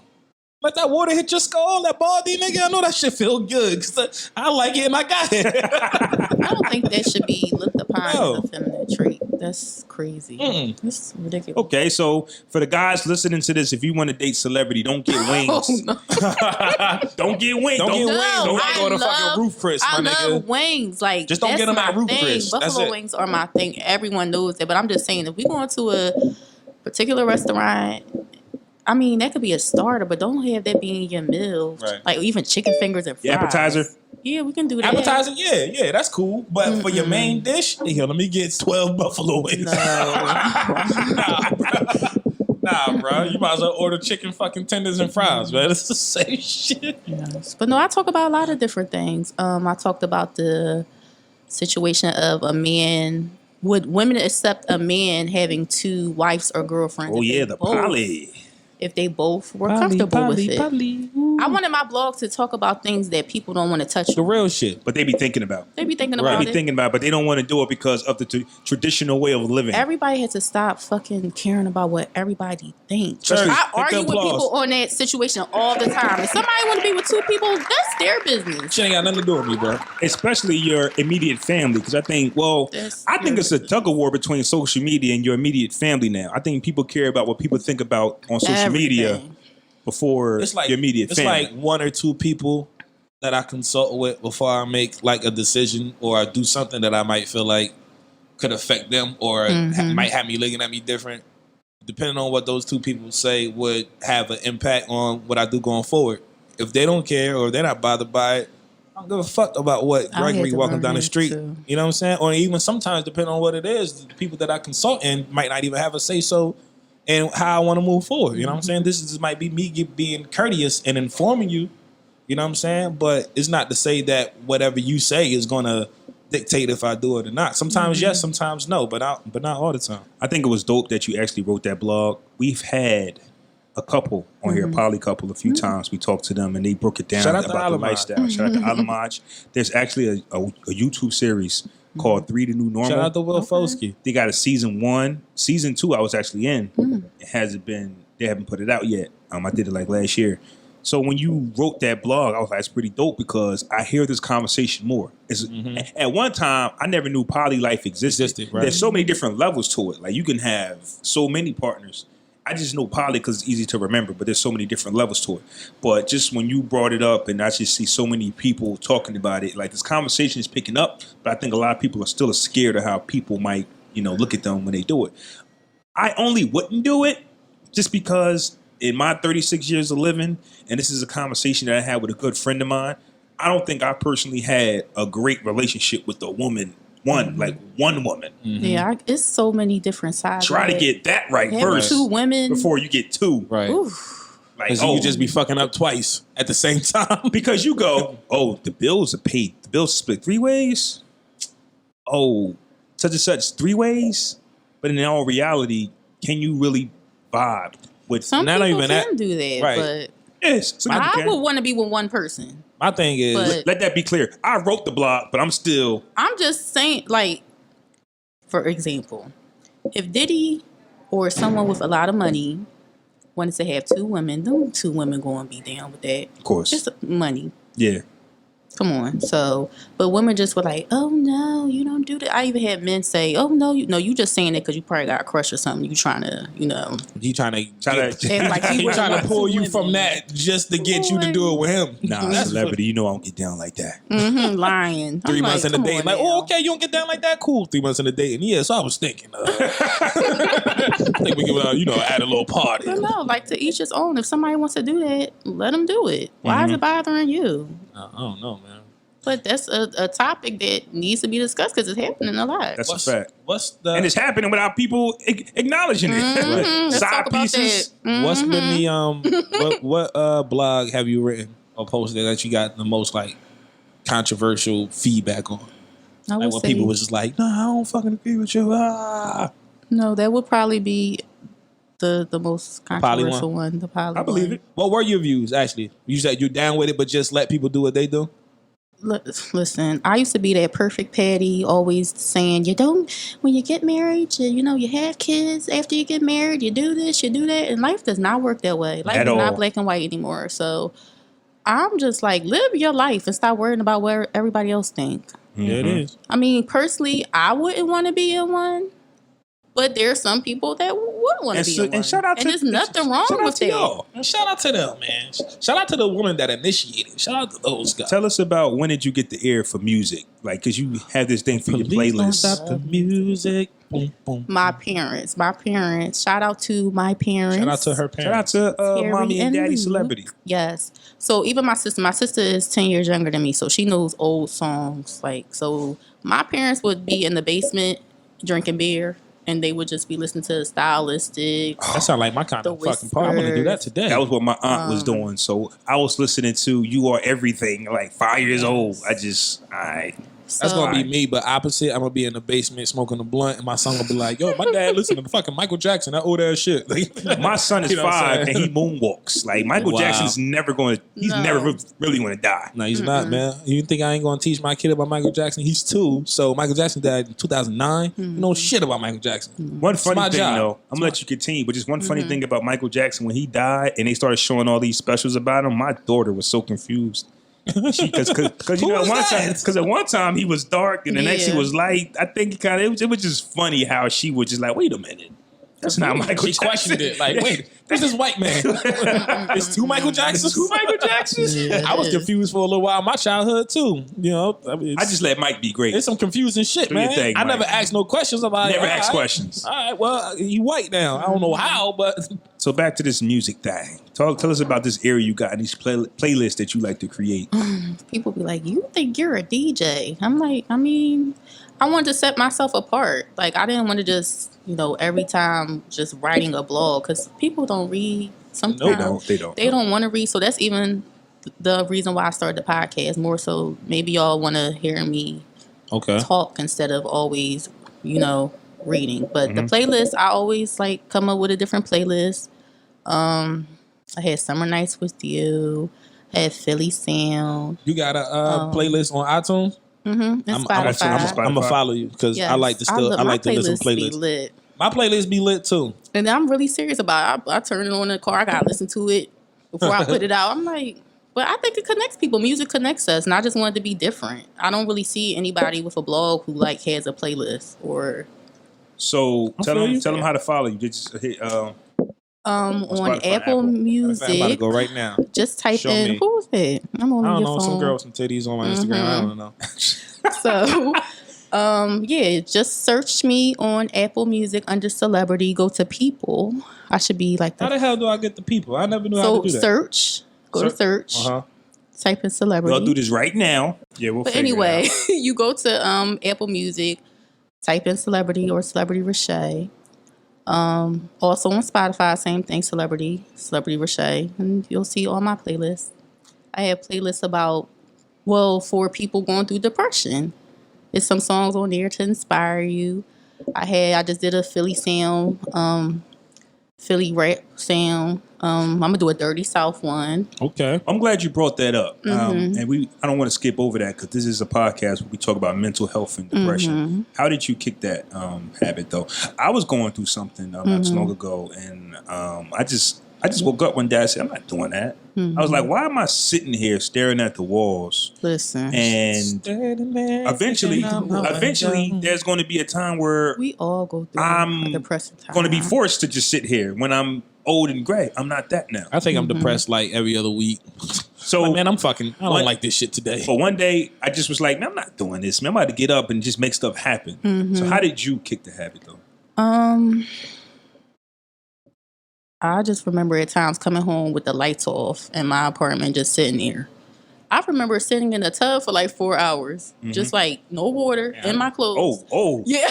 Let that water hit your skull, that baldy nigga. I know that shit feel good because I like it and I got it. I don't think that should be looked upon as a feminine trait. That's crazy. It's ridiculous. Okay, so for the guys listening to this, if you want to date celebrity, don't get wings. Don't get wings. Don't get wings. Don't I go to fucking Roof Chris, my nigga. I love wings. Like, just don't get them at Roof Chris. Buffalo wings are my thing. Everyone knows it. But I'm just saying, if we go into a particular restaurant, I mean, that could be a starter, but don't have that be in your meal. Right. Like even chicken fingers and fries. Appetizer? Yeah, we can do that. Appetizer, yeah, that's cool. But for your main dish, here, let me get 12 buffalo wings. Nah, bro. You might as well order chicken fucking tenders and fries, man. It's the same shit. Yes. But no, I talk about a lot of different things. I talked about the situation of a man. Would women accept a man having 2 wives or girlfriends? Oh yeah, the poly. If they both were comfortable with it. I wanted my blog to talk about things that people don't want to touch. The real shit. But they be thinking about. They be thinking about it. But they don't want to do it because of the traditional way of living. Everybody has to stop fucking caring about what everybody thinks. Sure. I argue with people on that situation all the time. If somebody want to be with 2 people, that's their business. Shit ain't got nothing to do with me, bro. Especially your immediate family. Because I think it's a tug of war between social media and your immediate family now. I think people care about what people think about on social media before your immediate family. It's like 1 or 2 people that I consult with before I make like a decision or I do something that I might feel like could affect them or might have me looking at me different. Depending on what those 2 people say would have an impact on what I do going forward. If they don't care or they're not bothered by it, I don't give a fuck about what Gregory walking down the street. You know what I'm saying? Or even sometimes, depending on what it is, the people that I consult in might not even have a say-so and how I want to move forward. You know what I'm saying? This might be me being courteous and informing you. You know what I'm saying? But it's not to say that whatever you say is going to dictate if I do it or not. Sometimes yes, sometimes no, but not all the time. I think it was dope that you actually wrote that blog. We've had a couple on here, a poly couple, a few times. We talked to them and they broke it down about the lifestyle. Shout out to Alamaj. There's actually a YouTube series called 3 the New Normal. Shout out to Will Fosky. They got a season 1. Season 2 I was actually in. It hasn't been, they haven't put it out yet. I did it like last year. So when you wrote that blog, I was like, it's pretty dope because I hear this conversation more. At one time, I never knew poly life existed. Right. There's so many different levels to it. Like you can have so many partners. I just know poly because it's easy to remember, but there's so many different levels to it. But just when you brought it up and I just see so many people talking about it, like this conversation is picking up, but I think a lot of people are still scared of how people might, look at them when they do it. I only wouldn't do it just because in my 36 years of living, and this is a conversation that I had with a good friend of mine, I don't think I personally had a great relationship with a woman. One woman. Yeah, it's so many different sides. Try to get that right first. 2 women before you get 2. Right. Like, you just be fucking up twice at the same time. Because you go, the bills are paid. The bills split 3 ways. Such and such 3 ways. But in all reality, can you really vibe with some people can do that, right. But yes, I would want to be with one person. My thing is, let that be clear. I wrote the blog, but I'm just saying, like, for example, if Diddy or someone with a lot of money wanted to have 2 women, them 2 women going to be down with that. Of course. Just money. Yeah. Come on. So, but women just were like, "Oh no, you don't do that." I even had men say, "Oh no, you just saying it because you probably got a crush or something. You trying to, He trying to act like he you trying to pull you women. from that just to get you to do it with him. Nah, celebrity, you know I don't get down like that. Lying. 3 months in a date, like, now. oh, okay, you don't get down like that. Cool. 3 months in a date, and yeah, so I was thinking, I think we can, add a little party. But no, like to each his own. If somebody wants to do that, let them do it. Why is it bothering you? I don't know, man. But that's a topic that needs to be discussed because it's happening a lot. That's a fact. And it's happening without people acknowledging it. Let's Side talk about pieces. that. What's been the what blog have you written or posted that you got the most like controversial feedback on? I would Like when say, people was just like, "No, I don't fucking agree with you." no, that would probably be the most controversial one. The poly I believe it. What were your views actually? You said you're down with it, but just let people do what they do. Listen, I used to be that perfect Patty, always saying, when you get married, you have kids. After you get married, you do this, you do that. And life does not work that way. Life is not black and white anymore. So I'm just like, live your life and stop worrying about what everybody else think. Yeah, it is. I mean, personally, I wouldn't want to be in one. But there are some people that would want to be in one. And shout out and there's nothing wrong with that. Y'all. And shout out to them, man. Shout out to the woman that initiated. Shout out to those guys. Tell us about when did you get the ear for music? Like, because you have this thing for your playlist. Don't stop the music. Boom, boom. My parents. Shout out to my parents. Shout out to her parents. Shout out to Terry mommy and daddy Lou. celebrity. Yes. So even my sister is 10 years younger than me, so she knows old songs. Like, so my parents would be in the basement drinking beer. And they would just be listening to Stylistic. That sound like my kind of fucking part. I'm gonna do that today. That was what my aunt was doing. So I was listening to "You Are Everything" like 5 years old. That's gonna be me, but opposite. I'm gonna be in the basement smoking a blunt, and my son will be like, "Yo, my dad listening to fucking Michael Jackson, that old ass shit." Like, my son is 5 and he moonwalks. Like Michael Wow. Jackson's never going to. He's never really going to die. No, he's not, man. You think I ain't gonna teach my kid about Michael Jackson? He's 2, so Michael Jackson died in 2009. You know shit about Michael Jackson. One funny thing, though, I'm gonna let you continue, but just one funny thing about Michael Jackson when he died and they started showing all these specials about him. My daughter was so confused. Because at one time he was dark and the next he was light. I think it was just funny how she was just like, wait a minute, that's not Michael Jackson. She questioned it like, wait, who's this white man? It's 2 Michael Jacksons. 2 Michael Jacksons. Yeah, I was confused for a little while in my childhood too. I just let Mike be great. It's some confusing shit, Do your man. thing, I Mike. never asked no questions about it. Never asked questions. All right, well, you white now. I don't know how, but So back to this music thing. Tell us about this area you got and these playlists that you like to create. People be like, you think you're a DJ? I'm like, I wanted to set myself apart. Like, I didn't want to just, every time just writing a blog because people don't read. Sometimes They don't. They don't want to read. So that's even the reason why I started the podcast. More so, maybe y'all want to hear me talk instead of always, reading. But the playlist, I always like come up with a different playlist. I had Summer Nights with You. I had Philly Sound. you got a playlist on iTunes? And Spotify. I'm gonna follow you because I like to listen to playlists. Be lit. My playlist be lit too. And I'm really serious about it. I turn it on in the car. I gotta listen to it before I put it out. I'm like, but I think it connects people. Music connects us, and I just wanted to be different. I don't really see anybody with a blog who has a playlist or. So tell them how to follow you. Just hit on Spotify, Apple Music. I'm about to go right now. Just type Show in me. who is that? I'm on I don't your know. phone. Some girl, some titties on my Instagram. I don't know. So, just search me on Apple Music under celebrity. Go to people. I should be like How the hell do I get the people? I never knew how to do that. Search. Go to search. Type in celebrity. I'll do this right now. Yeah, we'll. But figure anyway, it out. you go to Apple Music. Type in celebrity or celebrity Rashay. Also on Spotify, same thing, celebrity Rashay, and you'll see all my playlists. I have playlists about, for people going through depression. There's some songs on there to inspire you. I just did a Philly sound, Philly rap sound. I'm gonna do a Dirty South one. Okay. I'm glad you brought that up. And I don't want to skip over that because this is a podcast where we talk about mental health and depression. How did you kick that habit though? I was going through something not so long ago, and I just woke up one day. I said, I'm not doing that. I was like, why am I sitting here staring at the walls? Listen. And eventually, there's going to be a time where we all go through I'm depressing time. going to be forced to just sit here when I'm old and gray. I'm not that now. I think I'm depressed like every other week. So, like, man, I don't like this shit today. But one day, I just was like, man, I'm not doing this. Man, I'm about to get up and just make stuff happen. So how did you kick the habit, though? I just remember at times coming home with the lights off in my apartment, just sitting there. I remember sitting in the tub for like 4 hours, just like no water in my clothes. Yeah.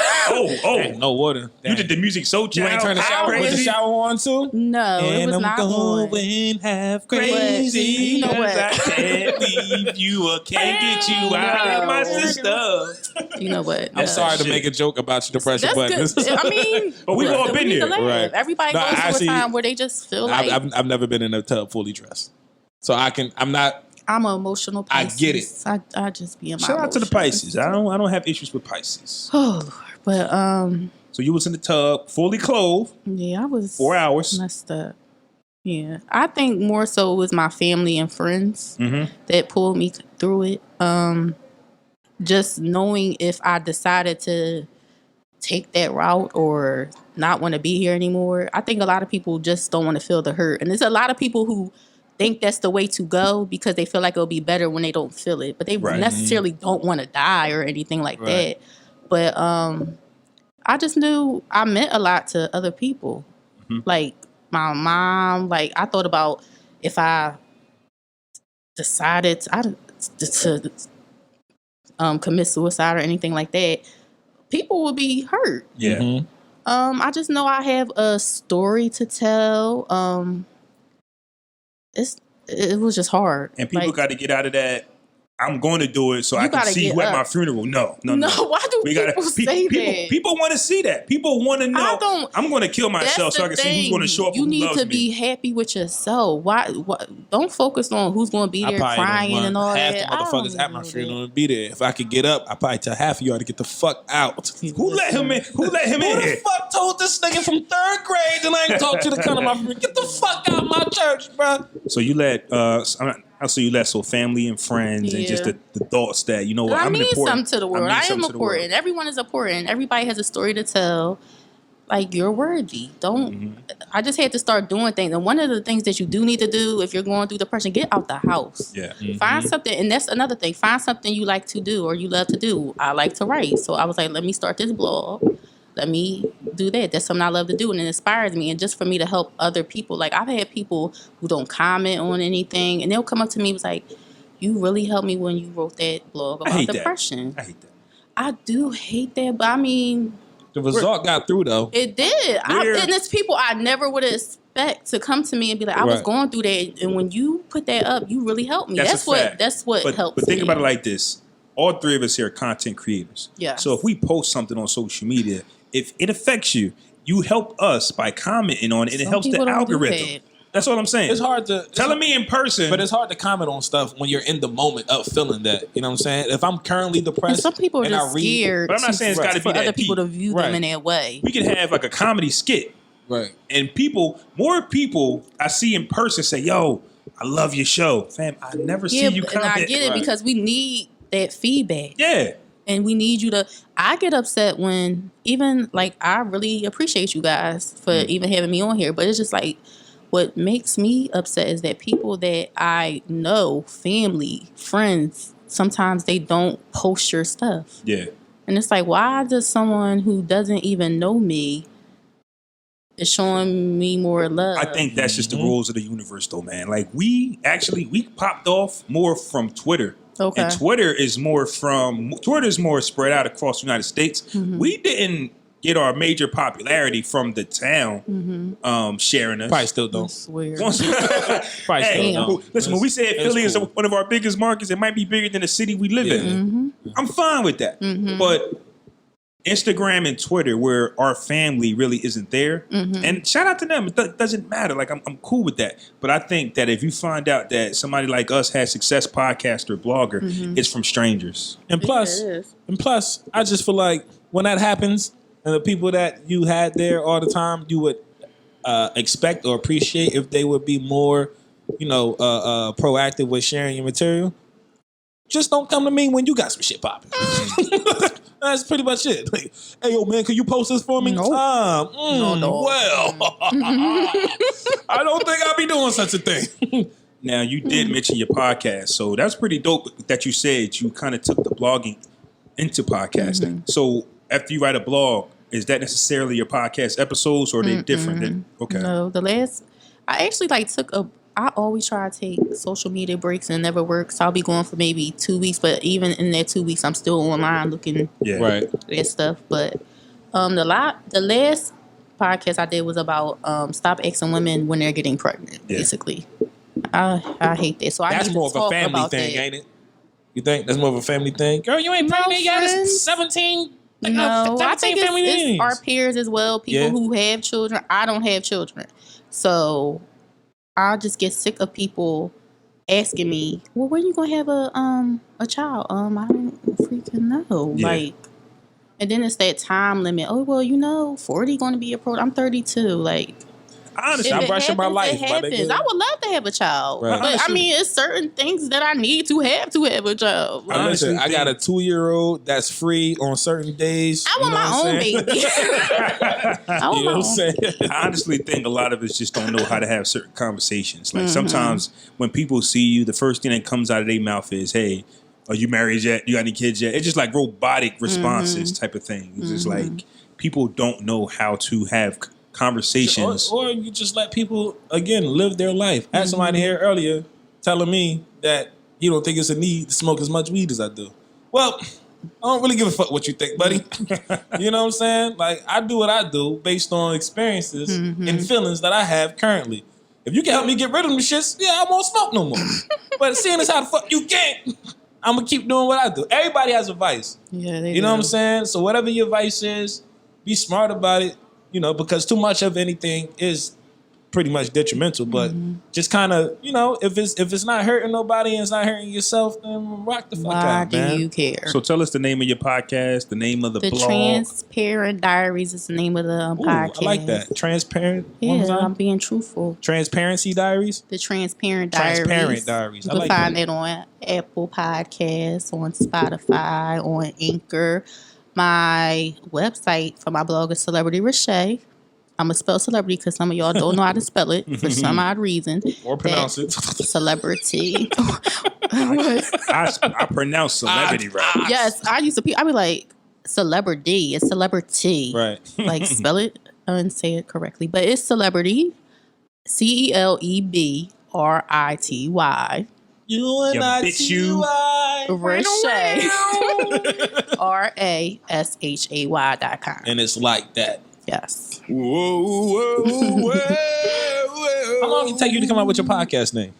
No water. You did the music so You ain't turn the shower with the shower on too? No, it was not on. Going half crazy. You know what? I can't leave you or can't get you out of my system. You know what? I'm sorry to make a joke about your depression, but I mean, but we've all been there. Right. Everybody goes through a time where they just feel like I've never been in a tub fully dressed, so I'm an emotional Pisces. I get it. I just be in my Shout out to the Pisces. I don't have issues with Pisces. Oh Lord. But so you was in the tub, fully clothed. Yeah, I was 4 hours. Messed up. Yeah. I think more so it was my family and friends that pulled me through it. Just knowing if I decided to take that route or not want to be here anymore. I think a lot of people just don't want to feel the hurt. And there's a lot of people who think that's the way to go because they feel like it'll be better when they don't feel it. But they necessarily don't want to die or anything like that. But I just knew I meant a lot to other people. Like my mom, like I thought about if I decided to commit suicide or anything like that, people would be hurt. Yeah. I just know I have a story to tell. It was just hard. And people got to get out of that. I'm going to do it so I can see you at my funeral. No. Why do people say that? People want to see that. People want to know. I'm going to kill myself so I can see who's going to show up. You need to be happy with yourself. Why? Don't focus on who's going to be there crying and all that. Half the motherfuckers at my funeral would be there. If I could get up, I probably tell half of y'all to get the fuck out. Who let him in? Who let him in? Who the fuck told this nigga from 3rd grade that I ain't talked to the come to my funeral? Get the fuck out of my church, bro. So you let family and friends and just the thoughts that, you know what, I I'm mean important. Something to the world. I am important. Everyone is important. Everybody has a story to tell. Like, you're worthy. I just had to start doing things. And one of the things that you do need to do if you're going through depression, get out the house. Yeah. Find something, and that's another thing. Find something you like to do or you love to do. I like to write. So I was like, let me start this blog. Let me do that. That's something I love to do, and it inspires me. And just for me to help other people. Like, I've had people who don't comment on anything, and they'll come up to me and was like, you really helped me when you wrote that blog about depression. I hate that. I do hate that, but I mean... The result got through, though. It did. And it's people I never would expect to come to me and be like, I was going through that, and when you put that up, you really helped me. That's what helps But think me. about it like this. All three of us here are content creators. Yeah. So if we post something on social media, if it affects you, you help us by commenting on it, and it helps the algorithm. That's all I'm saying. It's hard to... Telling me in person. But it's hard to comment on stuff when you're in the moment of feeling that. You know what I'm saying? If I'm currently depressed... And some people are just scared but I'm not saying it's got to be for that other people deep. to view them in that way. We can have like a comedy skit. Right. And more people I see in person say, yo, I love your show. Fam, I never see you comment. And I get it because we need that feedback. Yeah. And we need you to... I get upset when even, like, I really appreciate you guys for even having me on here. But it's just like, what makes me upset is that people that I know, family, friends, sometimes they don't post your stuff. Yeah. And it's like, why does someone who doesn't even know me is showing me more love? I think that's just the rules of the universe, though, man. Like, we popped off more from Twitter. Okay. And Twitter is more spread out across the United States. We didn't get our major popularity from the town sharing us. Probably still don't. That's weird. Listen, when we said Philly is one of our biggest markets, it might be bigger than the city we live in. I'm fine with that. But Instagram and Twitter, where our family really isn't there, and shout out to them. It doesn't matter. Like, I'm cool with that. But I think that if you find out that somebody like us has success, podcaster, blogger, it's from strangers. And plus, I just feel like when that happens, and the people that you had there all the time, you would expect or appreciate if they would be more proactive with sharing your material, just don't come to me when you got some shit popping. That's pretty much it. Like, hey, yo, man, can you post this for me? Nope. No. Well, I don't think I'll be doing such a thing. Now, you did mention your podcast, so that's pretty dope that you said you kind of took the blogging into podcasting. So after you write a blog, is that necessarily your podcast episodes, or are they different? Okay. No, I actually I always try to take social media breaks and it never works. So I'll be going for maybe 2 weeks, but even in that 2 weeks, I'm still online looking at stuff. But the last podcast I did was about stop asking women when they're getting pregnant, basically. I hate that. So that's more of a family thing, ain't it? You think that's more of a family thing? Girl, you ain't pregnant yet. It's 17. No, I think family it's our peers as well. People who have children. I don't have children, so I'll just get sick of people asking me, "Well, when you gonna have a child?" I don't freaking know. Like, and then it's that time limit. Oh, well, 40 going to be a pro. I'm 32. Like, honestly, I'm rushing my life. I would love to have a child, right. But I mean, it's certain things that I need to have a child. Like, Listen, I got a 2-year-old that's free on certain days. I want my own baby. I want my own. I honestly think a lot of us just don't know how to have certain conversations. Like sometimes when people see you, the first thing that comes out of their mouth is, "Hey, are you married yet? You got any kids yet?" It's just like robotic responses type of thing. It's just like people don't know how to have conversations. Or you just let people, again, live their life. I had somebody here earlier telling me that you don't think it's a need to smoke as much weed as I do. Well, I don't really give a fuck what you think, buddy. You know what I'm saying? Like, I do what I do based on experiences and feelings that I have currently. If you can help me get rid of them shits, I won't smoke no more. But seeing as how the fuck you can't, I'm going to keep doing what I do. Everybody has a vice. Yeah, they You know what I'm saying? So whatever your vice is, be smart about it. Because too much of anything is pretty much detrimental. But just kind of, if it's not hurting nobody and it's not hurting yourself, then rock the fuck out, man. Why do you care? So tell us the name of your podcast, the name of the blog. The Transparent Diaries is the name of the podcast. I like that. Transparent. Yeah, I'm being truthful. Transparency Diaries. The Transparent Diaries. Transparent Diaries. You can find it on Apple Podcasts, on Spotify, on Anchor. My website for my blog is Celebrity Rashay. I'm going to spell celebrity because some of y'all don't know how to spell it for some odd reason. Or pronounce it. Celebrity. I pronounce celebrity right. Yes, I used to. I'd be like, celebrity. It's celebrity. Right. Like, spell it and say it correctly. But it's celebrity. CELEBRITY. UNITY. Rashay. RASHAY.com. And it's like that. Yes. Whoa. How long did it take you to come up with your podcast name?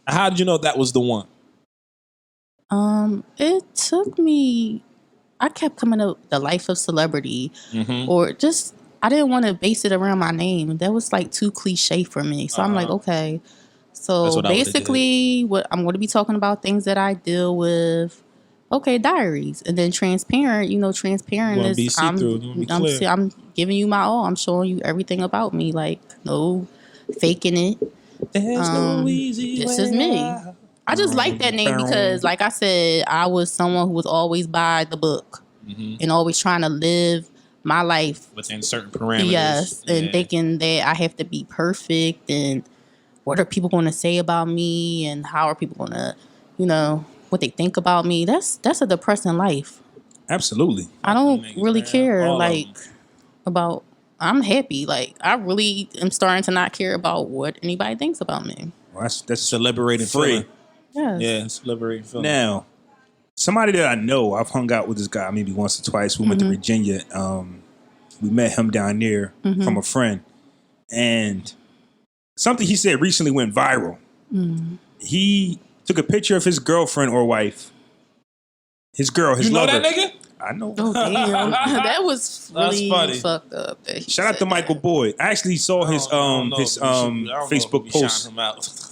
How did you know that was the one? It took me. I kept coming up with The Life of Celebrity, or just I didn't want to base it around my name. That was like too cliche for me. So I'm like, okay. So basically, what I'm going to be talking about things that I deal with. Okay, diaries, and then transparent. Transparent is I'm giving you my all. I'm showing you everything about me. Like, no faking it. There's no easy This way is me. out. I just like that name because, like I said, I was someone who was always by the book and always trying to live my life within certain parameters. Yes, and thinking that I have to be perfect and what are people going to say about me and how are people going to, what they think about me. That's a depressing life. Absolutely. I don't really care about. I'm happy. Like, I really am starting to not care about what anybody thinks about me. Well, that's a liberating feeling. Yes. Yeah, it's a liberating feeling. Now, somebody that I know, I've hung out with this guy maybe once or twice. We went to Virginia. We met him down there from a friend, and something he said recently went viral. He took a picture of his girlfriend or wife. His girl, his lover. You know that nigga? I know. Oh, damn. That was really fucked up. Shout out to Michael Boyd. I actually saw his Facebook post.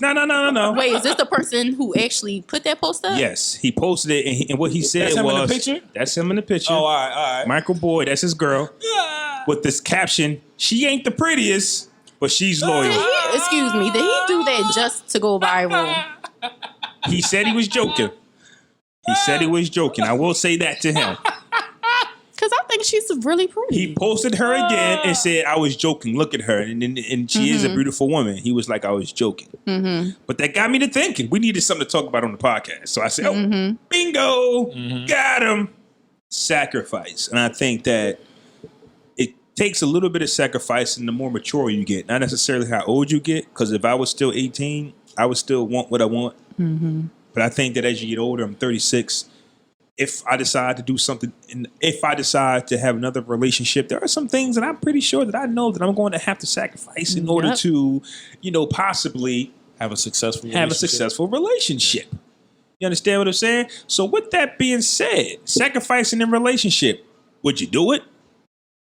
No. Wait, is this the person who actually put that post up? Yes, he posted it, and what he said that's him was, in the picture? That's him in the picture. Oh, all right. Michael Boyd, that's his girl. With this caption, "She ain't the prettiest, but she's loyal. Excuse me, did he do that just to go viral? He said he was joking. I will say that to him. Because I think she's really pretty. He posted her again and said, I was joking. Look at her. And she is a beautiful woman. He was like, I was joking. But that got me to thinking. We needed something to talk about on the podcast. So I said, bingo. Got him. Sacrifice. And I think that it takes a little bit of sacrifice and the more mature you get. Not necessarily how old you get. Because if I was still 18, I would still want what I want. But I think that as you get older, I'm 36. If I decide to do something, and if I decide to have another relationship, there are some things that I'm pretty sure that I know that I'm going to have to sacrifice in order to, possibly have a successful relationship. You understand what I'm saying? So with that being said, sacrificing in relationship, would you do it?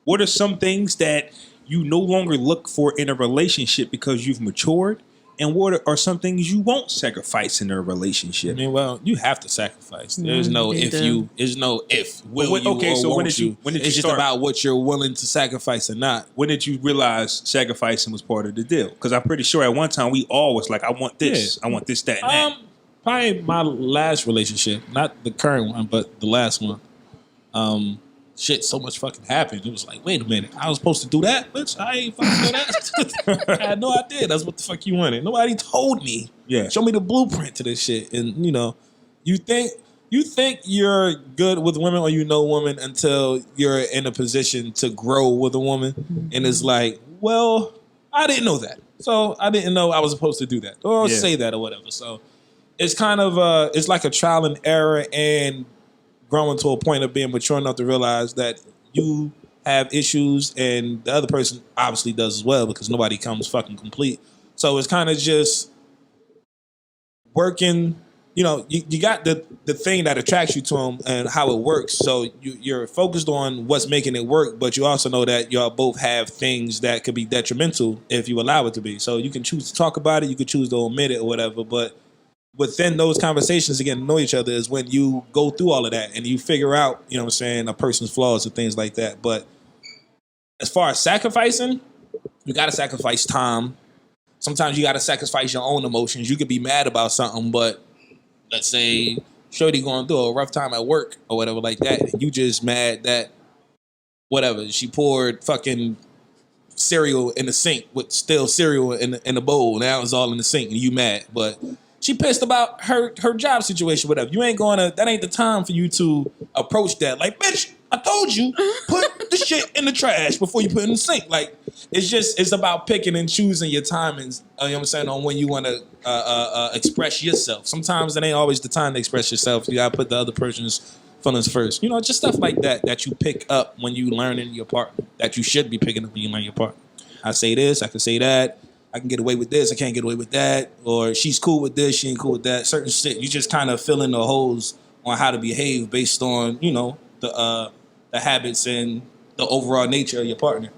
What are some things that you no longer look for in a relationship because you've matured? And what are some things you won't sacrifice in a relationship? I mean, well, you have to sacrifice. There's no if you. There's no if will you or so won't you. When did you start? Just about what you're willing to sacrifice or not. When did you realize sacrificing was part of the deal? Because I'm pretty sure at one time we all was like, I want this, I want this, that, and that. Probably my last relationship, not the current one, but the last one. Shit, so much fucking happened. It was like, wait a minute, I was supposed to do that, bitch. I ain't fucking do that. I had no idea. That's what the fuck you wanted. Nobody told me. Yeah, show me the blueprint to this shit. And you think you're good with women or women until you're in a position to grow with a woman, and it's like, well, I didn't know that, so I didn't know I was supposed to do that or say that or whatever. So it's kind of it's like a trial and error and growing to a point of being mature enough to realize that you have issues and the other person obviously does as well, because nobody comes fucking complete. So it's kind of just working, you got the thing that attracts you to them and how it works. So you're focused on what's making it work, but you also know that y'all both have things that could be detrimental if you allow it to be. So you can choose to talk about it, you can choose to omit it or whatever, but within those conversations to get to know each other is when you go through all of that and you figure out, a person's flaws and things like that. But as far as sacrificing, you got to sacrifice time. Sometimes you got to sacrifice your own emotions. You could be mad about something, but let's say shorty going through a rough time at work or whatever like that, and you just mad that whatever, she poured fucking cereal in the sink with still cereal in the bowl. Now it's all in the sink and you mad, but she pissed about her job situation, whatever. You ain't that ain't the time for you to approach that. Like, bitch, I told you, put the shit in the trash before you put it in the sink. Like, it's about picking and choosing your timings, on when you want to express yourself. Sometimes it ain't always the time to express yourself. You gotta put the other person's feelings first. Just stuff like that you pick up when you learning your partner, that you should be picking up when you learn your partner. I say this, I can say that. I can get away with this, I can't get away with that. Or she's cool with this, she ain't cool with that. Certain shit, you just kind of fill in the holes on how to behave based on, the habits and the overall nature of your partner.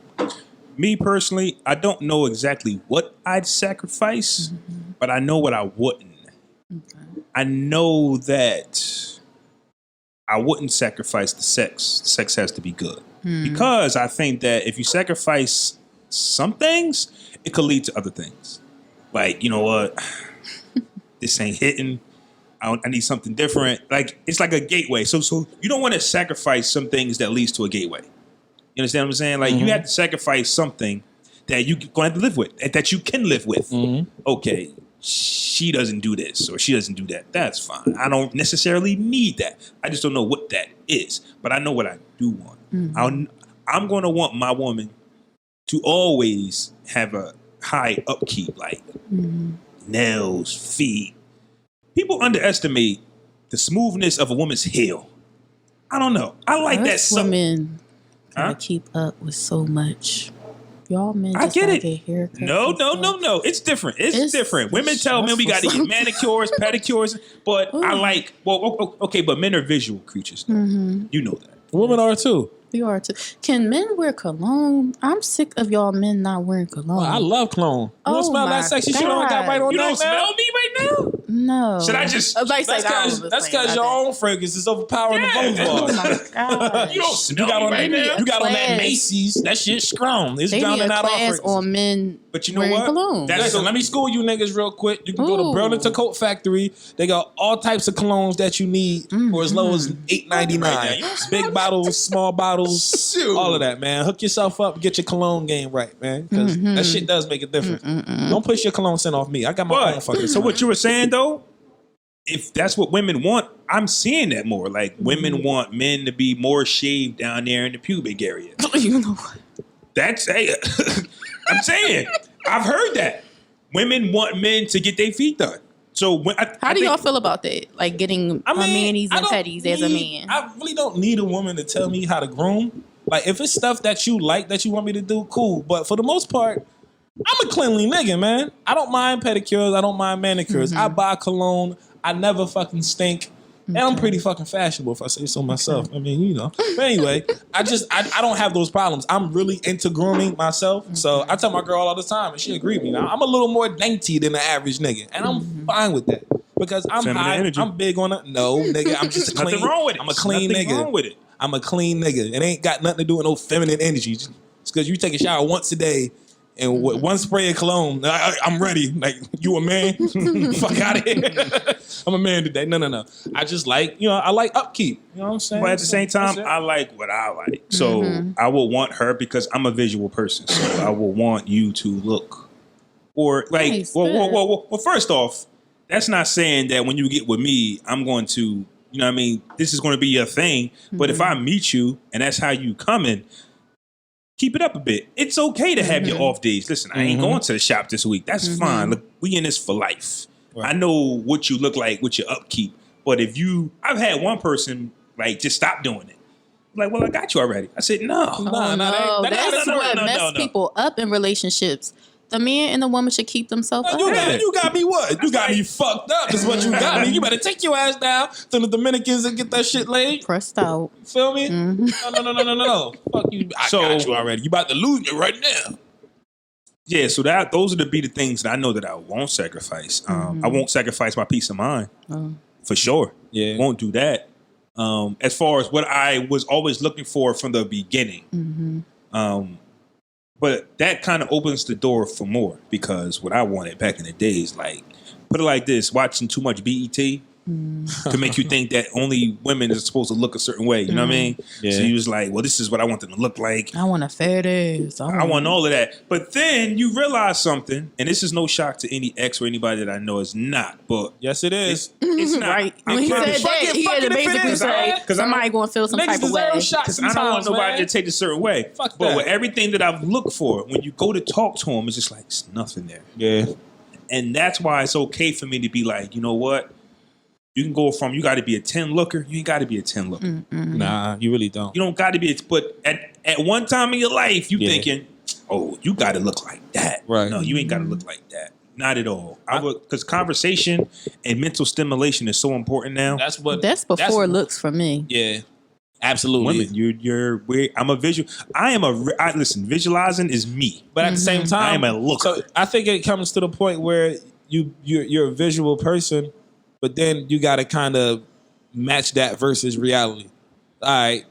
Me personally, I don't know exactly what I'd sacrifice, but I know what I wouldn't. Okay. I know that I wouldn't sacrifice the sex. The sex has to be good. Because I think that if you sacrifice some things, it could lead to other things. Like, you know what? This ain't hitting. I need something different. Like, it's like a gateway. So you don't want to sacrifice some things that leads to a gateway. You understand what I'm saying? Like, you have to sacrifice something that you're going to have to live with, that you can live with. Okay, she doesn't do this or she doesn't do that. That's fine. I don't necessarily need that. I just don't know what that is. But I know what I do want. I'm going to want my woman to always have a high upkeep, like nails, feet. People underestimate the smoothness of a woman's heel. I don't know. I like that. Women gotta keep up with so much. Y'all men just I get it. Haircuts No. It's different. It's different. Women tell men we got to get manicures, pedicures, but I like. Well, okay, but men are visual creatures. You know that. Women are too. We are too. Can men wear cologne? I'm sick of y'all men not wearing cologne. I love cologne. You don't smell that sexy shit on got right on. You don't smell me right now? No. Should I just? That's because your own fragrance is overpowering the both of us. Oh my God. You don't smell me right now. You got on that Macy's. That shit strong. It's drowning out our fragrance. On men But you know Wearing what? cologne. Listen, let me school you niggas real quick. You can go to Burlington Coat Factory. They got all types of colognes that you need for as low as $8.99. Big bottles, small bottles, all of that, man. Hook yourself up, get your cologne game right, man. Because that shit does make a difference. Don't push your cologne scent off me. I got my own fucking. So what you were saying though, if that's what women want, I'm seeing that more. Like women want men to be more shaved down there in the pubic area. You know what? That's I'm saying I've heard that women want men to get their feet done. So How do y'all feel about that? Like getting manis and petties as a man. I really don't need a woman to tell me how to groom. Like if it's stuff that you like that you want me to do, cool. But for the most part, I'm a cleanly nigga, man. I don't mind pedicures. I don't mind manicures. I buy cologne. I never fucking stink. And I'm pretty fucking fashionable if I say so myself. I mean, you know. But anyway, I don't have those problems. I'm really into grooming myself. So I tell my girl all the time and she agrees with me. Now, I'm a little more dainty than the average nigga. And I'm fine with that. Because I'm high, energy. I'm big on it. No, nigga, I'm just a clean. Nothing wrong with it. I'm a clean Nothing nigga. Wrong with it. I'm a clean nigga. It ain't got nothing to do with no feminine energy. It's because you take a shower once a day and with one spray of cologne, I'm ready. Like, you a man? Fuck out of here. I'm a man today. No. I just like, I like upkeep. You know what I'm saying? But at the same time, I like what I like. So I will want her because I'm a visual person. So I will want you to look. Or like, Nice, well, first off, that's not saying that when you get with me, I'm going to, you know what I mean? This is going to be your thing. But if I meet you and that's how you coming, keep it up a bit. It's okay to have your off days. Listen, I ain't going to the shop this week. That's fine. Look, we in this for life. Right. I know what you look like with your upkeep. But if I've had one person like just stop doing it. Like, well, I got you already. I said, no. That's what mess people up in relationships. The man and the woman should keep themselves up. You got me what? You got me fucked up is what you got me. You better take your ass down to the Dominicans and get that shit laid. Pressed out. You feel me? No. Fuck you. I got you already. You about to lose me right now. Yeah, so those are the things that I know that I won't sacrifice. I won't sacrifice my peace of mind. For sure. Yeah. Won't do that. As far as what I was always looking for from the beginning. But that kind of opens the door for more because what I wanted back in the days, like, put it like this, watching too much BET to make you think that only women are supposed to look a certain way. You know what I mean? Yeah. So you was like, well, this is what I want them to look like. I want a fat ass. I want all of that. But then you realize something, and this is no shock to any ex or anybody that I know is not, but yes, it is. It's not. Right. When he said that, he had to basically say somebody going to feel some type of way. Because I don't want nobody to take it a certain way. Fuck but that. with everything that I've looked for, when you go to talk to them, it's just like, it's nothing there. Yeah. And that's why it's okay for me to be like, you know what? You can go from, you got to be a 10 looker. You ain't got to be a 10 looker. Nah, you really don't. You don't got to be, but at one time in your life, you thinking, oh, you got to look like that. Right. No, you ain't got to look like that. Not at all. Because conversation and mental stimulation is so important now. That's before looks for me. Yeah. Absolutely. Women, you're weird. I'm a visual. Listen, visualizing is me. But at the same time, I am a looker. So I think it comes to the point where you're a visual person, but then you got to kind of match that versus reality. All right.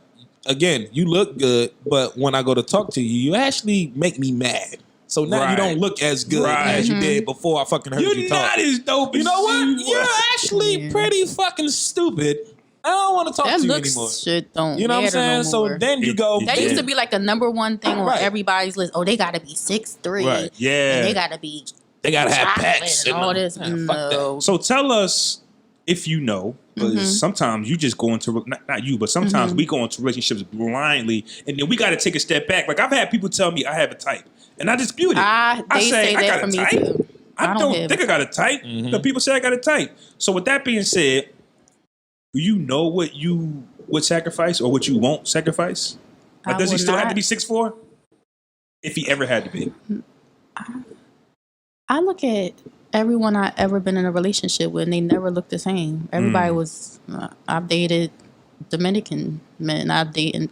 Again, you look good, but when I go to talk to you, you actually make me mad. So now you don't look as good as you did before I fucking heard you talk. You're not as dope as you know what? You're actually pretty fucking stupid. I don't want to talk to you anymore. Shit don't you know what I'm saying? No so then you go. That used to be like a number one thing on everybody's list. Oh, they got to be 6'3". Right. Yeah. And they got to be. They got to have pets and all this. No. So tell us if you know, because sometimes you just go into, not you, but sometimes we go into relationships blindly, and then we got to take a step back. Like I've had people tell me I have a type, and I dispute it. I say I got a type. Too. I don't think I got a type. The people say I got a type. So with that being said, do you know what you would sacrifice or what you won't sacrifice? Like, does he still have to be 6'4"? If he ever had to be. I look at everyone I ever been in a relationship with, and they never looked the same. Everybody was. I've dated Dominican men. I've dated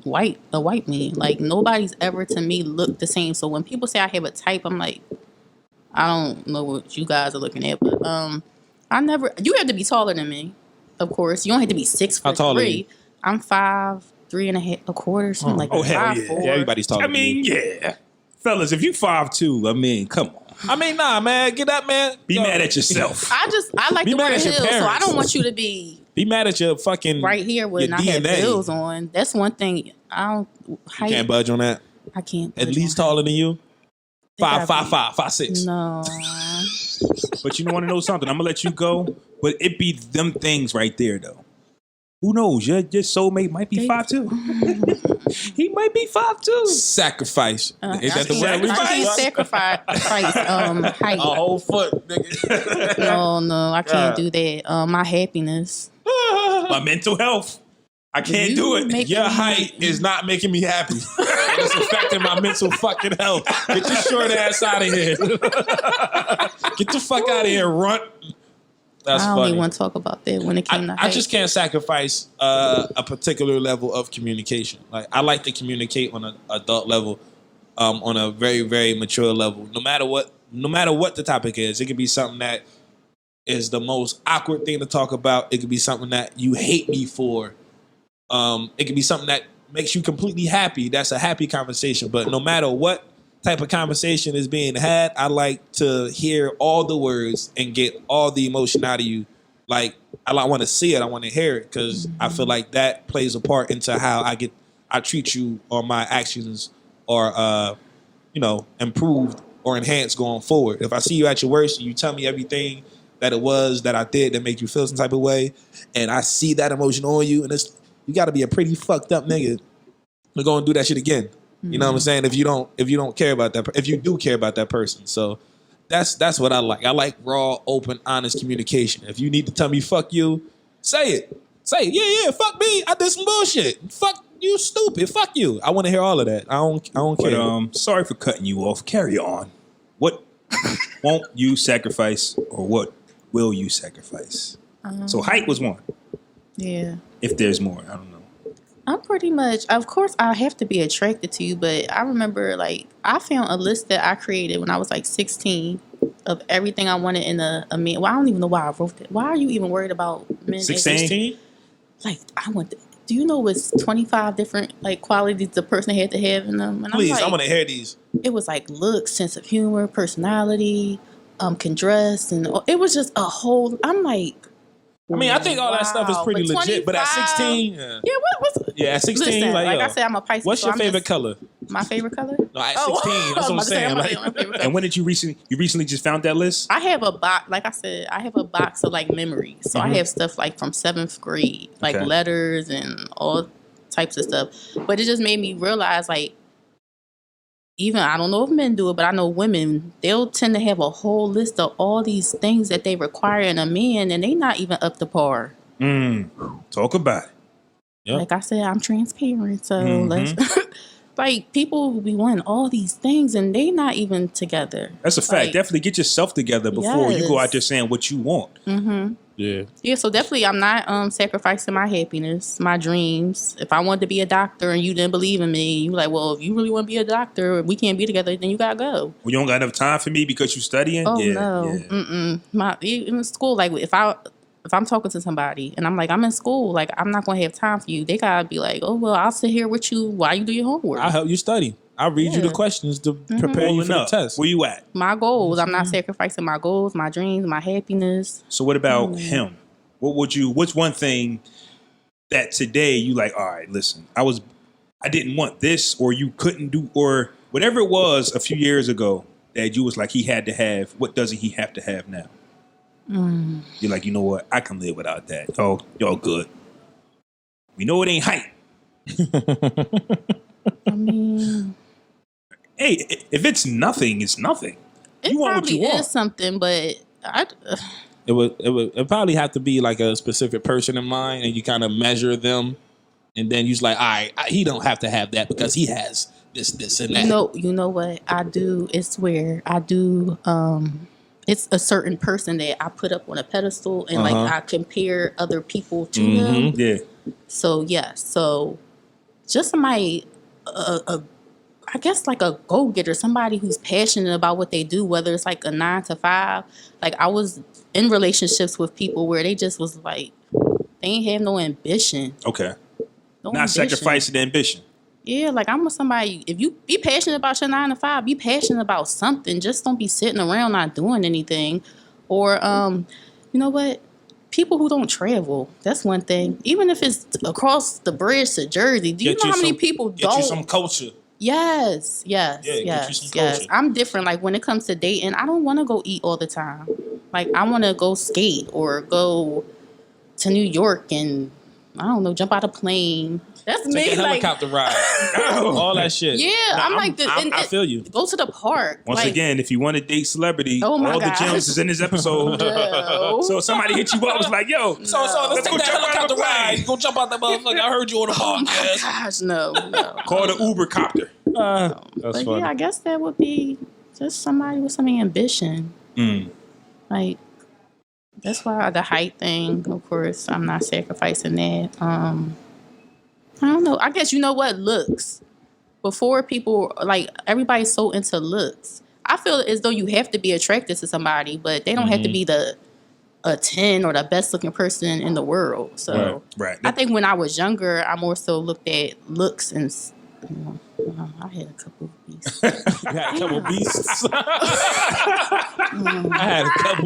a white man. Like nobody's ever to me looked the same. So when people say I have a type, I'm like, I don't know what you guys are looking at, but I never. You have to be taller than me. Of course, you don't have to be 6'3". How tall are you? I'm 5'3.5", something like that. Oh hell yeah! 5'4". Yeah, everybody's taller. I mean, yeah. Fellas, if you 5'2", I mean, come on. I mean, nah, man. Get that, man. Be mad at yourself. I like Be to wear mad at your heels, so I parents. don't want you to be Be mad at your fucking right here when your I have DNA. heels on. That's one thing. I don't. You can't budge on that. I can't. At budge least on taller than you. They gotta 5'5", 5'6". No. But you want to know something? I'm gonna let you go. But it be them things right there, though. Who knows? Your soulmate might be 5'2". He might be 5'2". Sacrifice. Is that the word? I can't sacrifice height. A whole foot, nigga. No, I can't do that. My happiness. My mental health. I can't do it. Your height is not making me happy. It's affecting my mental fucking health. Get your short ass out of here. Get the fuck out of here, runt. That's I don't funny. even want to talk about that when it came to height. I just can't sacrifice a particular level of communication. Like I like to communicate on an adult level, on a very, very mature level. No matter what the topic is, it could be something that is the most awkward thing to talk about. It could be something that you hate me for. It could be something that makes you completely happy. That's a happy conversation. But no matter what type of conversation is being had, I like to hear all the words and get all the emotion out of you. Like I want to see it. I want to hear it because I feel like that plays a part into how I treat you or my actions or improved or enhanced going forward. If I see you at your worst and you tell me everything that it was that I did that make you feel some type of way, and I see that emotion on you, and you got to be a pretty fucked up nigga to go and do that shit again. You know what I'm saying? If you don't care about that, if you do care about that person. So that's what I like. I like raw, open, honest communication. If you need to tell me fuck you, say it. Say it. Yeah, fuck me. I did some bullshit. Fuck you, stupid. Fuck you. I want to hear all of that. I don't care. But, sorry for cutting you off. Carry on. What won't you sacrifice, or what will you sacrifice? So height was one. Yeah. If there's more, I don't know. I'm pretty much, of course, I have to be attracted to you, but I remember, I found a list that I created when I was, 16 of everything I wanted in a man. Well, I don't even know why I wrote that. Why are you even worried about men? 16? Do you know it's 25 different, qualities the person had to have in them? And Please, I want to hear these. It was, look, sense of humor, personality, can dress, and it was just a whole, I'm like, I think all that stuff is pretty legit, but at 16, at 16, listen, like I said, I'm a Pisces. What's your favorite color? My favorite color? No, at 16, that's what I'm saying. And when did you recently just found that list? I have a box, like I said, I have a box of memories. So I have stuff from 7th grade, letters and all types of stuff. But it just made me realize, even, I don't know if men do it, but I know women, they'll tend to have a whole list of all these things that they require in a man, and they not even up to par. Talk about it. Yep. Like I said, I'm transparent, so let's... people will be wanting all these things, and they not even together. That's a fact. Definitely get yourself together before you go out there saying what you want. Mm-hmm. Yeah, so definitely I'm not sacrificing my happiness, my dreams. If I wanted to be a doctor and you didn't believe in me, you like, well, if you really want to be a doctor, we can't be together, then you gotta go. Well, you don't got enough time for me because you're studying? Oh, no. In school, if I'm talking to somebody and I'm like, I'm in school, I'm not going to have time for you. They got to be like, oh, well, I'll sit here with you while you do your homework. I'll help you study. I'll read you the questions to prepare you for the test. Where you at? My goals. I'm not sacrificing my goals, my dreams, my happiness. So what about him? What's one thing that today you like, all right, listen, I didn't want this, or you couldn't do, or whatever it was a few years ago that you was like, he had to have, what doesn't he have to have now? You're like, you know what? I can live without that. Oh, y'all good. We know it ain't height. I mean, hey, if it's nothing, it's nothing. It probably is something, but it would probably have to be a specific person in mind, and you kind of measure them, and then you're like, all right, he don't have to have that because he has this, and that. You know what I do? It's where I do. It's a certain person that I put up on a pedestal, and I compare other people to them. Yeah. So so just somebody, I guess a go-getter, somebody who's passionate about what they do, whether it's a 9 to 5. I was in relationships with people where they just was they ain't have no ambition. Okay. No Not ambition. sacrificing ambition. Yeah, like I'm with somebody. If you be passionate about your 9 to 5, be passionate about something. Just don't be sitting around not doing anything. Or, you know what? People who don't travel. That's one thing. Even if it's across the bridge to Jersey, do you know how many people don't? Get you some culture. Yes. Get you some culture. I'm different. Like when it comes to dating, I don't want to go eat all the time. Like I want to go skate or go to New York and I don't know, jump out a plane. That's Take me. a helicopter ride. All that shit. Yeah, I feel you. Go to the park. Once again, if you want to date celebrity, all the gems is in this episode. So somebody hit you up was like, yo, so let's take that helicopter ride. Go jump out that motherfucker. I heard you on the podcast. Oh my gosh, no. Call the Uber copter. That's funny. Yeah, I guess that would be just somebody with some ambition. Like, that's why the height thing, of course, I'm not sacrificing that. I don't know. I guess you know what? Looks. Before people, like, everybody's so into looks. I feel as though you have to be attracted to somebody, but they don't have to be a 10 or the best looking person in the world. So right. I think when I was younger, I more so looked at looks and, I had a couple of beasts. You had a couple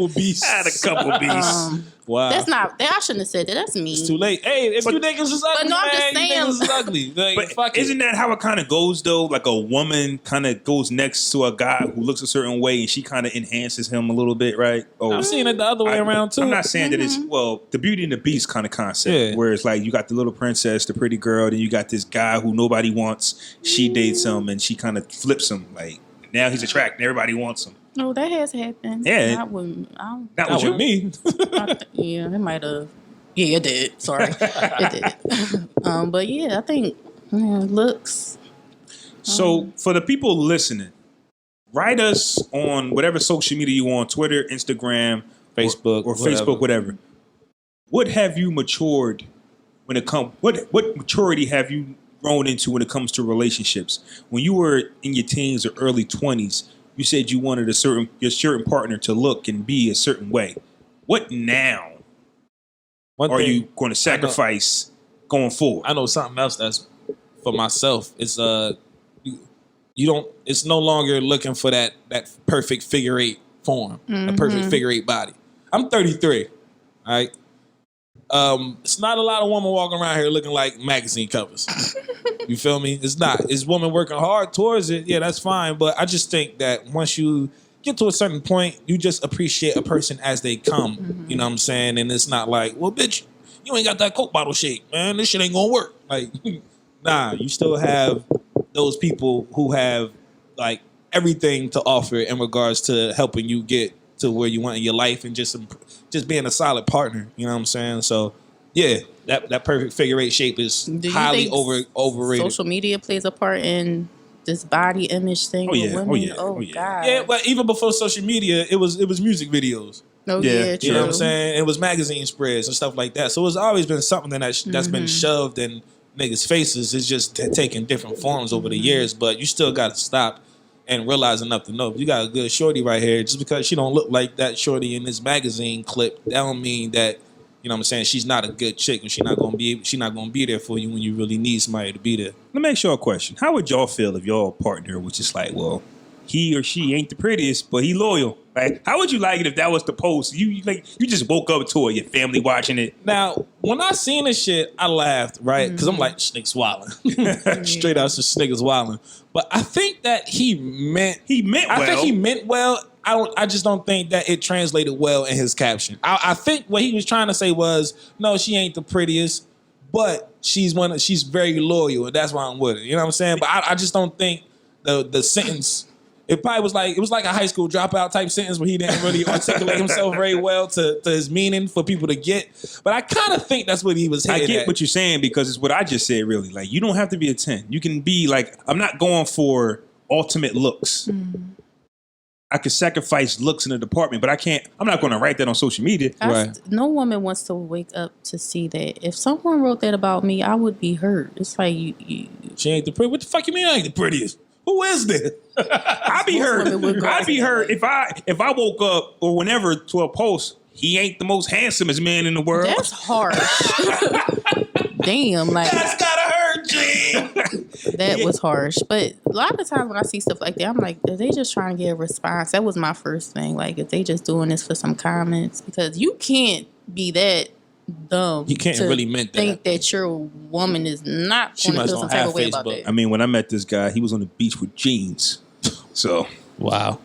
beasts. I had a couple beasts. Wow. That's not. I shouldn't have said that. That's mean. It's too late. Hey, if you niggas is ugly, no, I'm man, just saying. you niggas is ugly. Like, but isn't that how it kind of goes though? Like a woman kind of goes next to a guy who looks a certain way, and she kind of enhances him a little bit, right? I've seen it the other way around too. I'm not saying that it's the Beauty and the Beast kind of concept, where it's like you got the little princess, the pretty girl, then you got this guy who nobody wants. She dates him, and she kind of flips him. Like now he's attractive, everybody wants him. No, that has happened. Yeah, not with me. Yeah, it might have. Yeah, it did. Sorry, it did. But yeah, I think looks. So for the people listening, write us on whatever social media you want: Twitter, Instagram, Facebook, or Facebook, whatever. What have you matured when it comes? What maturity have you grown into when it comes to relationships? When you were in your teens or early 20s, you said you wanted your certain partner to look and be a certain way. What now are you going to sacrifice going forward? I know something else that's for myself. It's you don't. It's no longer looking for that perfect figure 8 form, a perfect figure 8 body. I'm 33. All right. It's not a lot of women walking around here looking like magazine covers. You feel me? It's not. It's women working hard towards it. Yeah, that's fine. But I just think that once you get to a certain point, you just appreciate a person as they come. You know what I'm saying? And it's not like, well, bitch, you ain't got that Coke bottle shape, man. This shit ain't gonna work. Like, nah, you still have those people who have like everything to offer in regards to helping you get to where you want in your life and just being a solid partner. You know what I'm saying? So yeah, that perfect figure 8 shape is highly overrated. Social media plays a part in this body image thing with women. Oh God. Yeah, but even before social media, it was music videos. Oh yeah, true. You know what I'm saying? It was magazine spreads and stuff like that. So it's always been something that's been shoved in niggas' faces. It's just taking different forms over the years, but you still got to stop and realize enough to know. If you got a good shorty right here, just because she don't look like that shorty in this magazine clip, that don't mean that, you know what I'm saying, she's not a good chick and she's not gonna be there for you when you really need somebody to be there. Let me ask y'all a question. How would y'all feel if your partner was just like, well, he or she ain't the prettiest, but he loyal? Like, how would you like it if that was the post? You just woke up to it, your family watching it. Now, when I seen this shit, I laughed, right? Because I'm like, niggas wildin'. Straight out, this niggas wildin'. But I think that he meant well. I think he meant well. I just don't think that it translated well in his caption. I think what he was trying to say was, no, she ain't the prettiest, but she's very loyal, and that's why I'm with her. You know what I'm saying? But I just don't think the sentence. It was like a high school dropout type sentence where he didn't really articulate himself very well to his meaning for people to get. But I kind of think that's what he was headed I get at. what you're saying because it's what I just said, really. Like, you don't have to be a 10. You can be like, I'm not going for ultimate looks. I could sacrifice looks in the department, but I'm not going to write that on social media. Right. No woman wants to wake up to see that. If someone wrote that about me, I would be hurt. It's like she ain't the prettiest. What the fuck you mean I ain't the prettiest? Who is this? I'd be hurt. I'd be hurt if I woke up or whenever to a post, he ain't the most handsomest man in the world. That's harsh. Damn, like that's gotta hurt, Gene. That was harsh. But a lot of times when I see stuff like that, I'm like, are they just trying to get a response? That was my first thing. Like, if they just doing this for some comments, because you can't be that dumb. You can't really meant that. Think that your woman is not going to feel some type of way about that. I mean, when I met this guy, he was on the beach with jeans. So, wow.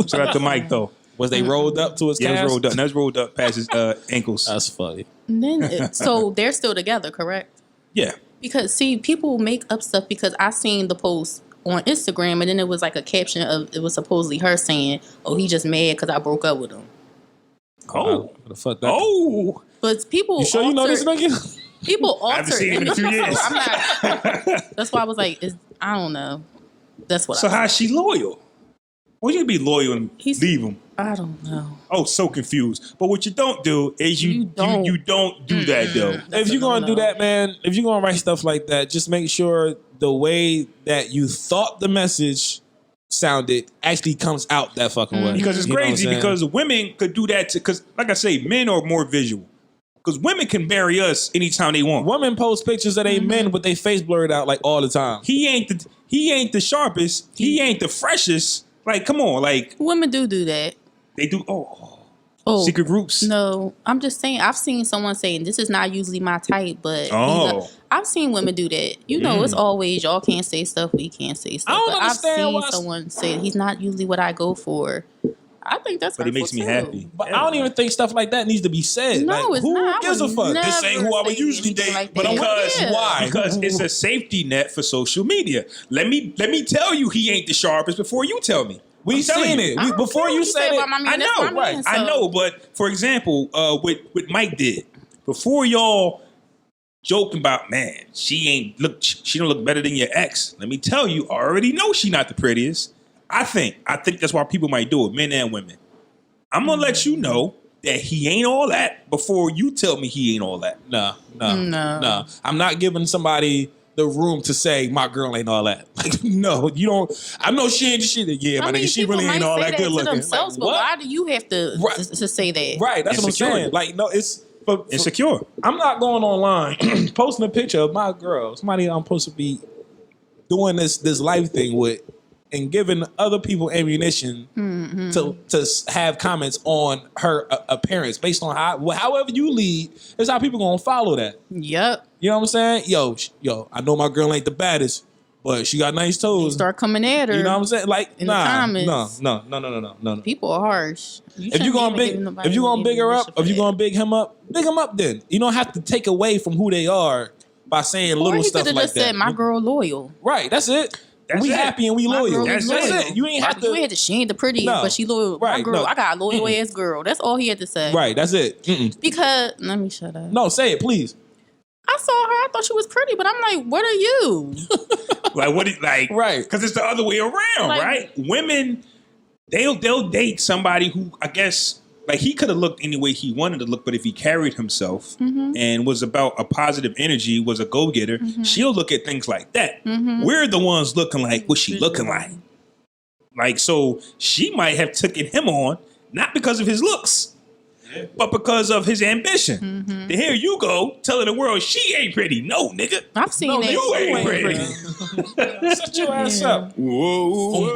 Shout out to Mike though. Was they rolled up to his calves? Yeah, it was rolled up. That was rolled up past his ankles. That's funny. And then, so they're still together, correct? Yeah. Because, see, people make up stuff because I seen the post on Instagram and then it was like a caption of, it was supposedly her saying, oh, he just mad because I broke up with him. Oh. What the fuck that? Oh. But people You sure you know this nigga? People alter. I haven't seen him in a few years. I'm not. That's why I was like, I don't know. That's what So how's she loyal? Well, you be loyal and leave him. I don't know. Oh, so confused. But what you don't do is you don't do that though. If you're gonna do that, man, if you're gonna write stuff like that, just make sure the way that you thought the message sounded actually comes out that fucking way. Because it's crazy because women could do that because like I say, men are more visual. Because women can marry us anytime they want. Women post pictures of they men with their face blurred out like all the time. He ain't the sharpest. He ain't the freshest. Like, come on, like women do that. They do. Oh, secret groups. No, I'm just saying. I've seen someone saying this is not usually my type, but I've seen women do that. You know, it's always y'all can't say stuff, we can't say stuff. I've seen someone say he's not usually what I go for. I think that's. But it makes me happy. But I don't even think stuff like that needs to be said. No, like, it's who not. gives a fuck? This ain't who I would usually date. Like but why? Because it's a safety net for social media. Let me tell you, he ain't the sharpest before you tell me. We seen it. Before you said it, I know, right? I know, but for example, what Mike did before y'all joking about, man, she don't look better than your ex. Let me tell you, I already know she not the prettiest. I think that's why people might do it, men and women. I'm gonna let you know that he ain't all that before you tell me he ain't all that. No. I'm not giving somebody the room to say my girl ain't all that. Like, no, you don't. I know she ain't shit. Yeah, my nigga, she really ain't all that good looking. Like, but why do you have to say that? Right, that's what I'm saying. Like, no, it's insecure. I'm not going online posting a picture of my girl, somebody I'm supposed to be doing this life thing with, and giving other people ammunition to have comments on her appearance based on however you lead. That's how people gonna follow that. Yep. You know what I'm saying? Yo, I know my girl ain't the baddest, but she got nice toes. You start coming at her. You know what I'm saying? Like, in the comments. No. People are harsh. If you gonna big her up, if you gonna big him up then. You don't have to take away from who they are by saying little stuff like that. Or you could have just said, my girl loyal. Right, that's it. We happy and we loyal. That's it. You ain't have to. She ain't the prettiest, but she loyal. Right, my girl, I got a loyal ass girl. That's all he had to say. Right, that's it. Because let me shut up. No, say it, please. I saw her. I thought she was pretty, but I'm like, what are you? Right? Because it's the other way around, right? Women, they'll date somebody who I guess. Like, he could have looked any way he wanted to look, but if he carried himself and was about a positive energy, was a go-getter, she'll look at things like that. We're the ones looking like, what's she looking like? Like, so she might have taken him on, not because of his looks, but because of his ambition. Then here you go, telling the world she ain't pretty. No, nigga. I've seen that. You ain't pretty. Shut your ass up. Whoa.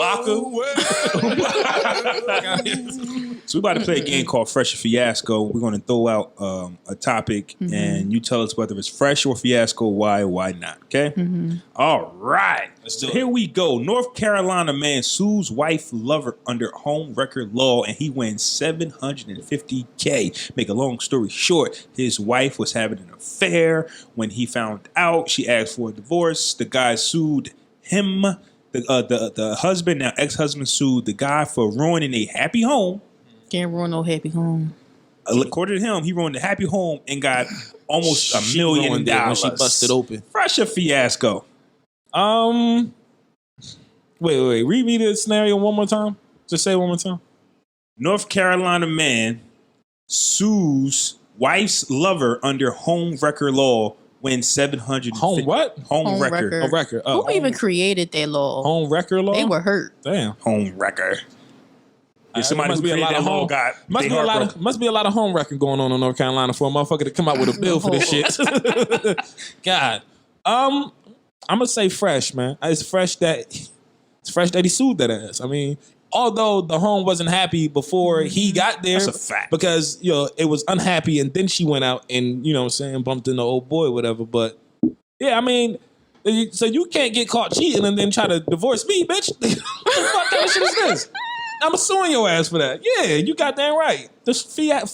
So we're about to play a game called Fresh or Fiasco. We're going to throw out a topic, and you tell us whether it's fresh or fiasco, why or why not, okay? All right. Let's do it. Here we go. North Carolina man sues wife lover under home record law, and he wins $750K. Make a long story short, his wife was having an affair. When he found out, she asked for a divorce. The guy sued him. The husband, now ex-husband, sued the guy for ruining a happy home. Can't ruin no happy home. According to him, he ruined the happy home and got almost $1 million. When she busted open. Fresh or fiasco? Wait. Read me the scenario one more time. Just say it one more time. North Carolina man sues wife's lover under home record law. Wins $700. Home what? Home record. A record. Who even created that law? Home record law. They were hurt. Damn. Home record. If somebody who created that law got must be a lot of home record going on in North Carolina for a motherfucker to come out with a bill for this shit. God. I'm gonna say fresh, man. It's fresh that he sued that ass. I mean, although the home wasn't happy before he got there, That's a fact. because it was unhappy, and then she went out and what I'm saying, bumped into old boy, whatever. But yeah, I mean, so you can't get caught cheating and then try to divorce me, bitch. What the fuck kind of shit is this? I'm suing your ass for that. Yeah, you goddamn right. This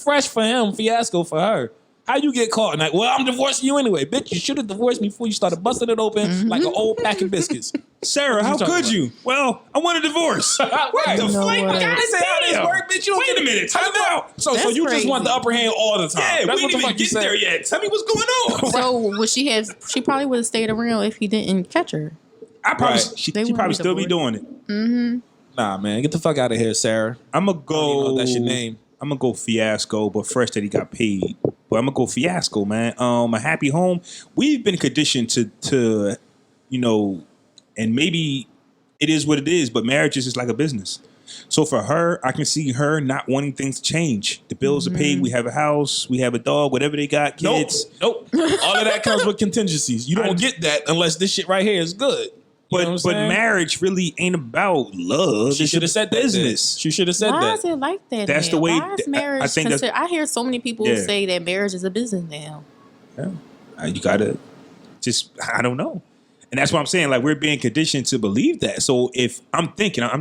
fresh for him, fiasco for her. How you get caught? And well, I'm divorcing you anyway. Bitch, you should have divorced me before you started busting it open like an old pack of biscuits. Sarah, how could you? Well, I want a divorce. What the You know fuck? what? I say how this work, bitch. You don't Wait a minute. Time out. So That's you just want the crazy. upper hand all the time. Yeah, That's we what didn't the even fuck you get said. there yet. Tell me what's going on. So would she have? She probably would have stayed around if he didn't catch her. I probably Right. she They probably wouldn't still be doing divorced. it. Nah, man, get the fuck out of here, Sarah. I'm gonna I don't go. even know that's your name. I'm gonna go Fiasco, but fresh that he got paid. But I'm gonna go Fiasco, man. A happy home. We've been conditioned to and maybe it is what it is, but marriage is just like a business. So for her, I can see her not wanting things to change. The bills are paid. We have a house. We have a dog. Whatever they got, kids. Nope. All of that comes with contingencies. You don't get that unless this shit right here is good. You know what I'm But saying? marriage really ain't about love. She It's should have said that. business. She should have said Why that. is it like that? That's now? the way- Why is marriage I think that's- I hear so many people Yeah. say that marriage is a business now. You gotta just, I don't know. And that's what I'm saying. Like, we're being conditioned to believe that. So if I'm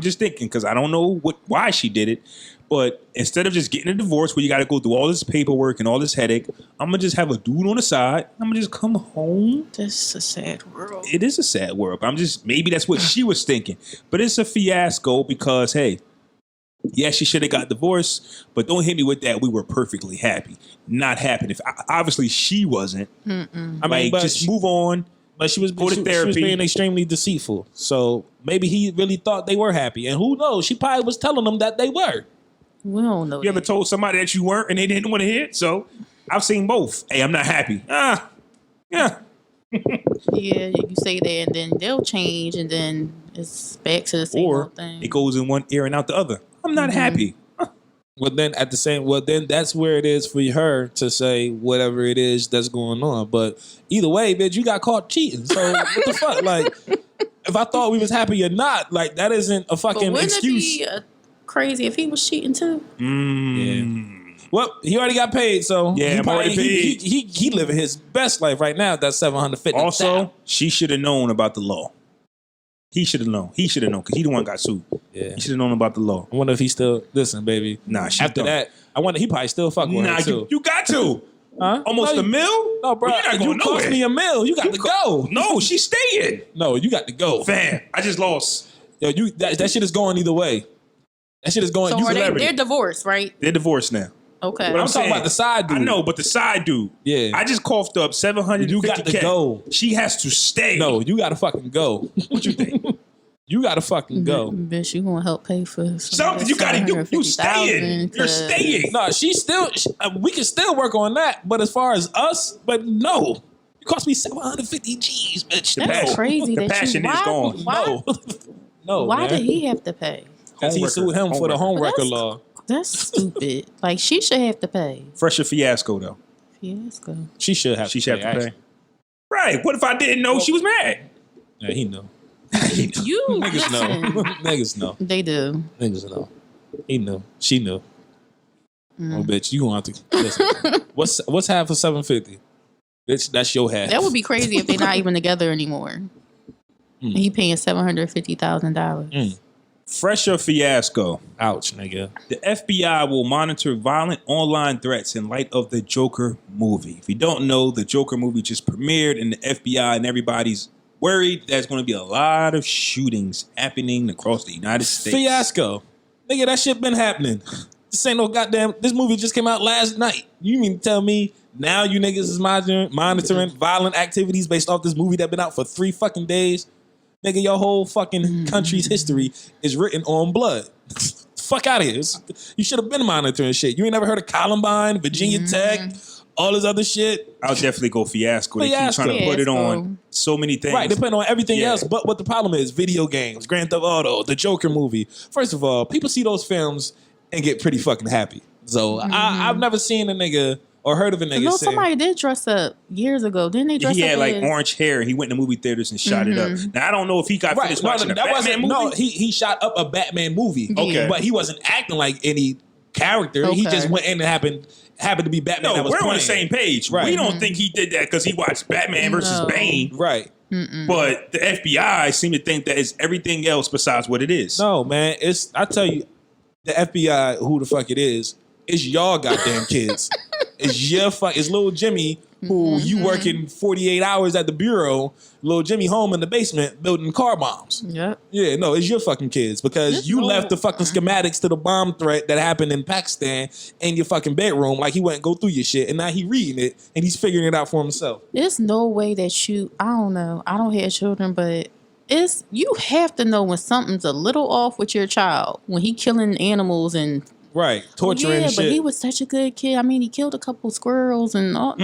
just thinking, because I don't know why she did it. But instead of just getting a divorce where you got to go through all this paperwork and all this headache, I'm going to just have a dude on the side. I'm going to just come home. That's a sad world. It is a sad world. But maybe that's what she was thinking. But it's a fiasco because, hey, yeah, she should have got divorced, but don't hit me with that. We were perfectly happy. Not happy. Obviously, she wasn't. I mean, but just move on. But she was Go to she was therapy. being extremely deceitful. So maybe he really thought they were happy. And who knows? She probably was telling them that they were. We don't know. You ever that. told somebody that you weren't and they didn't want to hear it? So I've seen both. Hey, I'm not happy. Yeah. Yeah, you say that, and then they'll change, and then it's back to the same Or old thing. it goes in one ear and out the other. I'm not happy. Well, then that's where it is for her to say whatever it is that's going on. But either way, bitch, you got caught cheating. So what the fuck? Like, if I thought we was happy or not, like that isn't a But fucking wouldn't excuse. it be crazy if he was cheating too? Well, he already got paid, so Yeah, he I'm already paid. He living his best life right now. That's $750. Also, she should have known about the law. He should have known. He should have known because he the one got sued. Yeah. He should have known about the law. I wonder if he still listen, baby. Nah, she After don't. that, I wonder he probably still fuck with Nah, her too. you got to. Huh? Almost no, a mil? No, bro. You're not You going cost nowhere. me a $1 million. You got to go. No, she's staying. No, you got to go. Fam, I just lost. Yo, that shit is going either way. That shit is going. So you are celebrity. they're divorced, right? They're divorced now. Okay. But I'm talking about the side dude. I know, but the side dude. Yeah. I just coughed up $750K. You got to go. She has to stay. No, you got to fucking go. What you think? You got to fucking go. Bitch, you gonna help pay for Something you got to do. You staying. You're staying. No, we can still work on that. But as far as us, but no. It cost me 750 G's, bitch. The That's passion- crazy. the that passion you, is why, gone. Why, No, why man. did he have to pay? Because he Homewrecker. sued him for the home But record that's- law. That's stupid. Like she should have to pay. Fresh a fiasco though. Fiasco. She should have She to should pay. have to pay. actually. Right. What if I didn't know she was mad? Yeah, he know. You Niggas know. listen. Niggas know. They do. Niggas know. He knew. She knew. Mm. Oh, bitch, you gonna have to listen. What's half of 750? Bitch, that's your half. That would be crazy if they're not even together anymore. And he paying $750,000. Fresh or fiasco. Ouch, nigga. The FBI will monitor violent online threats in light of the Joker movie. If you don't know, the Joker movie just premiered and the FBI and everybody's worried there's going to be a lot of shootings happening across the United States. Fiasco. Nigga, that shit been happening. This ain't no goddamn. This movie just came out last night. You mean to tell me now you niggas is monitoring violent activities based off this movie that been out for 3 fucking days? Nigga, your whole fucking country's history is written on blood. Fuck out of here. You should have been monitoring shit. You ain't never heard of Columbine, Virginia Tech, all this other shit. I'll definitely go fiasco. They keep Fiasco. trying to put it Fiasco. on so many things. Right, depending on everything Yeah. else. But what the problem is, video games, Grand Theft Auto, the Joker movie. First of all, people see those films and get pretty fucking happy. So I've never seen a nigga or heard of a nigga No, saying, somebody did dress up years ago. Didn't they dress He up? had like as- orange hair. He went to movie theaters and shot it up. Now I don't know if he got finished watching a Batman movie. No, he shot up a Batman movie. Okay. But he wasn't acting like any character. He just went in and happened to be Batman. No, that was we're on playing. the same page. Right. We don't think he did that because he watched Batman versus Bane. Right. But the FBI seem to think that it's everything else besides what it is. No, man. I tell you, the FBI, who the fuck it is, it's y'all goddamn kids. It's little Jimmy who you working 48 hours at the bureau, little Jimmy home in the basement building car bombs. Yep. Yeah, no, it's your fucking kids because you left the fucking schematics to the bomb threat that happened in Pakistan in your fucking bedroom. Like he went and go through your shit, and now he reading it and he's figuring it out for himself. There's no way that I don't know. I don't have children, but you have to know when something's a little off with your child when he killing animals and. Right, torturing and shit. But he was such a good kid. I mean, he killed a couple squirrels and all.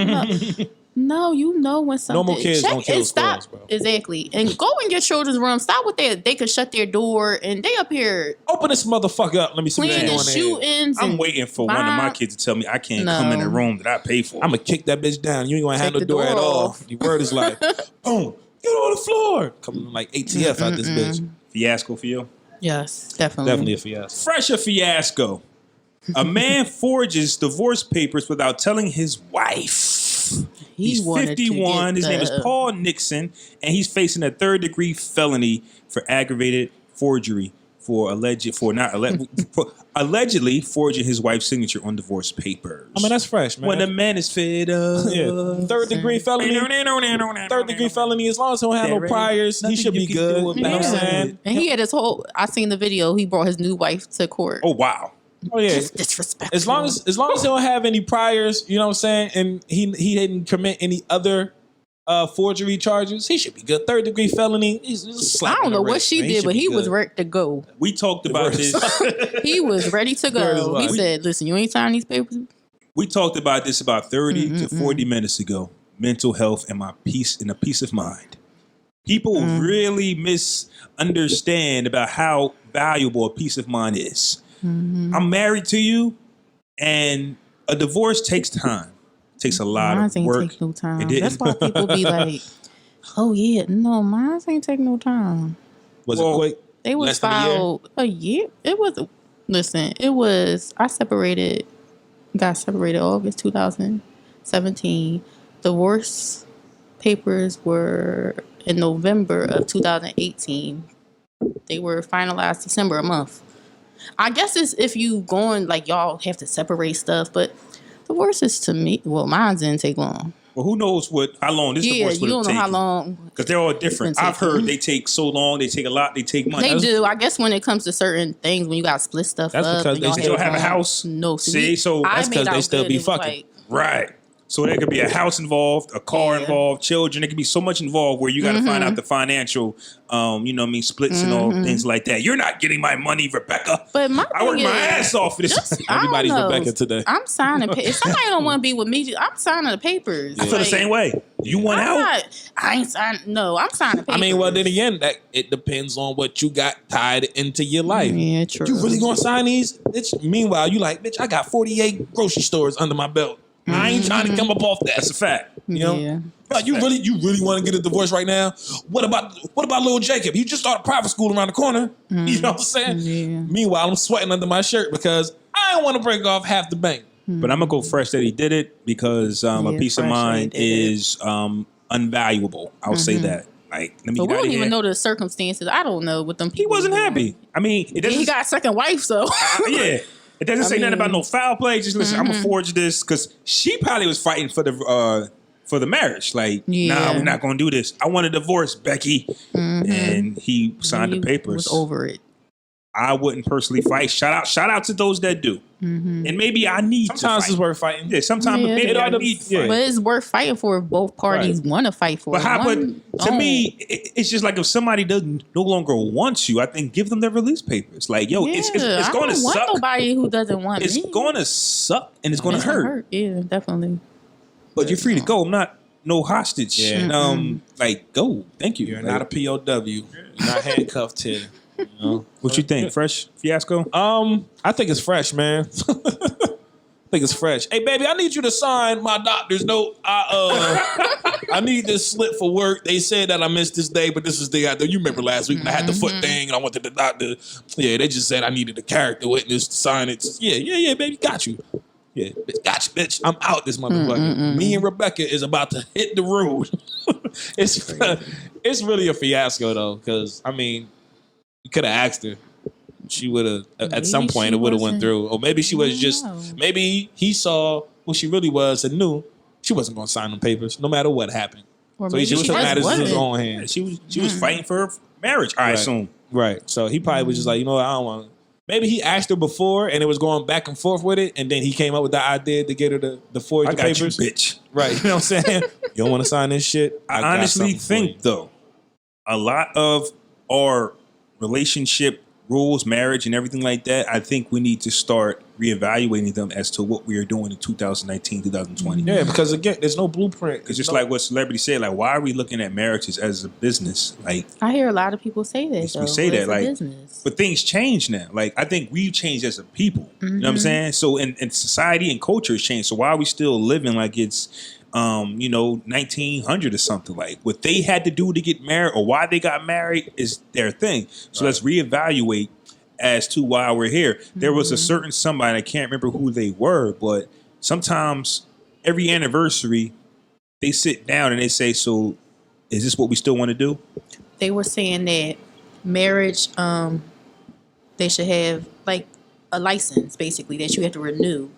No, you know when something. Normal kids don't kill squirrels, bro. Exactly. And go in your children's room. Stop with that. They could shut their door and they up here. Open this motherfucker up. Let me see what Cleaning they're doing shootings. I'm waiting for one of my kids to tell me I can't come in the room that I pay for. I'm gonna kick that bitch down. You ain't gonna have no the door at all. off. The word is like, boom, get on the floor. Coming like ATF out this bitch. Fiasco for you? Yes, definitely. Definitely a fiasco. Fresh a fiasco. A man forges divorce papers without telling his wife. He's 51. His name is Paul Nixon, and he's facing a third-degree felony for aggravated forgery for allegedly forging his wife's signature on divorce papers. I mean, that's fresh, man. When a man is fed up. Yeah. Third degree felony. Third degree felony. As long as he don't have no priors, he should be good. You know what I'm saying? And he had his whole. I seen the video. He brought his new wife to court. Oh wow. Oh yeah, Just disrespectful. as long as he don't have any priors, you know what I'm saying, and he didn't commit any other forgery charges, he should be good. Third degree felony. I don't know what she did, but he was ready to go. We talked about this. He was ready to go. He said, "Listen, you ain't signing these papers." We talked about this about 30 to 40 minutes ago. Mental health and a peace of mind. People really misunderstand about how valuable a peace of mind is. I'm married to you, and a divorce takes time. It takes a lot of work. Take no time. That's why people be like, "Oh yeah, no, mine ain't take no time." Was it quick? They was filed a year. It was. Listen, it was. Got separated August 2017. Divorce papers were in November of 2018. They were finalized December a month. I guess it's if you going like y'all have to separate stuff, but divorces to me, well, mine didn't take long. Well, who knows how long this divorce would have taken? You don't know how long. Because they're all different. I've heard they take so long, they take a lot, they take money. They do. I guess when it comes to certain things, when you got to split stuff that's up. Because they still have a house. No. See, so that's because they still be fucking. Right. So there could be a house involved, a car involved, children. There could be so much involved where you got to find out the financial, splits and all things like that. You're not getting my money, Rebecca. But I worked my ass off for this. Everybody's Rebecca today. I'm signing. If somebody don't want to be with me, I'm signing the papers. I feel the same way. You want out? I ain't signing. No, I'm signing papers. I mean, well, then again, that it depends on what you got tied into your life. Yeah, true. You really gonna sign these? Meanwhile, you like, bitch, I got 48 grocery stores under my belt. I ain't trying to come up off that. That's a fact. You know? Yeah. Like, you really want to get a divorce right now? What about little Jacob? He just started private school around the corner. You know what I'm saying? Yeah. Meanwhile, I'm sweating under my shirt because I don't want to break off half the bank. But I'm gonna go fresh that he did it because a peace of mind is unvaluable. I'll say that. Like, let me. But get we out don't of even here. know the circumstances. I don't know what them people. He wasn't happy. I mean, it doesn't. He got a second wife, so Yeah. It doesn't say nothing about no foul play. Just listen, I'm gonna forge this because she probably was fighting for the marriage. Like, nah, we're not gonna do this. I want a divorce, Becky, and he signed the papers. Was over it. I wouldn't personally fight. Shout out to those that do. And maybe I need. Sometimes it's worth fighting. Yeah, sometimes maybe I need to fight. But it's worth fighting for if both parties want to fight for it. But to me, it's just like if somebody doesn't no longer wants you, I think give them their release papers. Like, yo, it's going to suck. Nobody who doesn't want it's me. going to suck and it's going to hurt. Yeah, definitely. But you're free to go. I'm not no hostage. Yeah. Like, go. Thank you. You're not a POW. You're not handcuffed here. You know? What you think? Fresh Fiasco? I think it's fresh, man. I think Niggas fresh. Hey, baby, I need you to sign my doctor's note. I need this slip for work. They said that I missed this day, but this is the day after. You remember last week when I had the foot thing and I went to the doctor. Yeah, they just said I needed a character witness to sign it. Yeah, baby, got you. Yeah, bitch, got you, bitch. I'm out this motherfucker. Me and Rebecca is about to hit the road. It's really a fiasco though, because I mean, you could have asked her. She would have at some point it would have went through, or maybe she was just maybe he saw who she really was and knew she wasn't going to sign them papers no matter what happened. Or so he just took matters in his own hands. She was fighting for her marriage, I assume. Right. So he probably was just like, you know what, I don't want. Maybe he asked her before and it was going back and forth with it, and then he came up with the idea to get her to forge the papers. You, bitch. Right. You know what I'm saying? You don't want to sign this shit? I honestly think, though, a lot of our relationship rules, marriage, and everything like that, I think we need to start reevaluating them as to what we are doing in 2019, 2020. Yeah, because again, there's no blueprint. It's just like what celebrities say, like, why are we looking at marriages as a business? Like, I hear a lot of people say that. We say that, like, business. But things change now. Like, I think we've changed as a people. You know what I'm saying? So, and society and culture has changed. So why are we still living like it's 1900 or something? Like what they had to do to get married or why they got married is their thing. So let's reevaluate as to why we're here. There was a certain somebody, I can't remember who they were, but sometimes every anniversary they sit down and they say, so is this what we still want to do? They were saying that marriage, they should have like a license basically that you have to renew.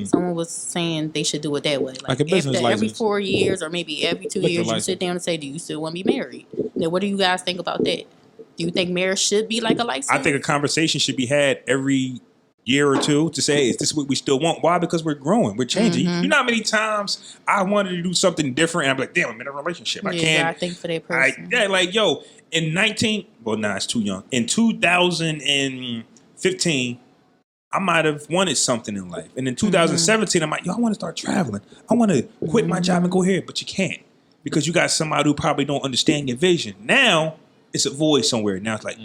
Someone was saying they should do it that way. Like a business license. Every 4 years or maybe every 2 years, you sit down and say, do you still want to be married? Now, what do you guys think about that? Do you think marriage should be like a license? I think a conversation should be had every year or two to say, is this what we still want? Why? Because we're growing. We're changing. You know how many times I wanted to do something different and I'm like, damn, I'm in a relationship. I can't. I think for that person. It's too young. In 2015, I might have wanted something in life. And in 2017, I'm like, I want to start traveling. I want to quit my job and go here. But you can't because you got somebody who probably don't understand your vision. Now, it's a void somewhere. Now it's like,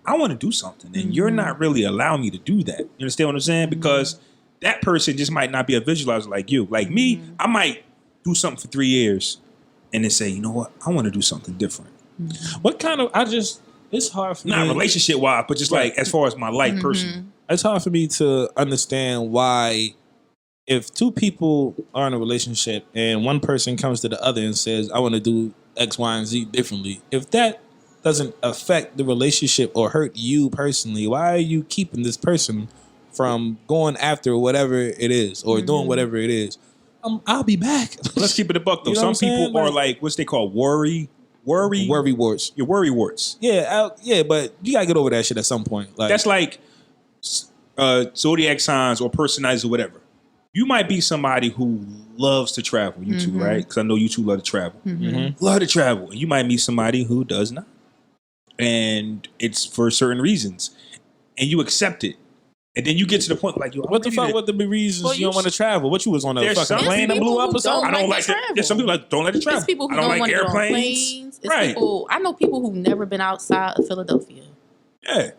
I want to do something. And you're not really allowing me to do that. You understand what I'm saying? Because that person just might not be a visualizer like you. Like me, I might do something for 3 years and then say, you know what? I want to do something different. What kind of, it's hard for me. Not relationship-wise, but just like as far as my life personally. It's hard for me to understand why if two people are in a relationship and one person comes to the other and says, I want to do X, Y, and Z differently, if that doesn't affect the relationship or hurt you personally, why are you keeping this person from going after whatever it is or doing whatever it is? I'll be back. Let's keep it a buck, though. You know Some people are like, what's they call worry warts. Your worry warts. Yeah, but you gotta get over that shit at some point. Like that's like zodiac signs or personalities or whatever. You might be somebody who loves to travel. You two, right? Because I know you two love to travel. Love to travel. And you might meet somebody who does not, and it's for certain reasons, and you accept it. And then you get to the point like, what the fuck? What the reasons you don't want to travel? What you was on a fucking plane that blew up or something? I don't like it. There's some people that don't like to travel. There's people who I don't like like airplanes. Right. I know people who've never been outside of Philadelphia. Yeah.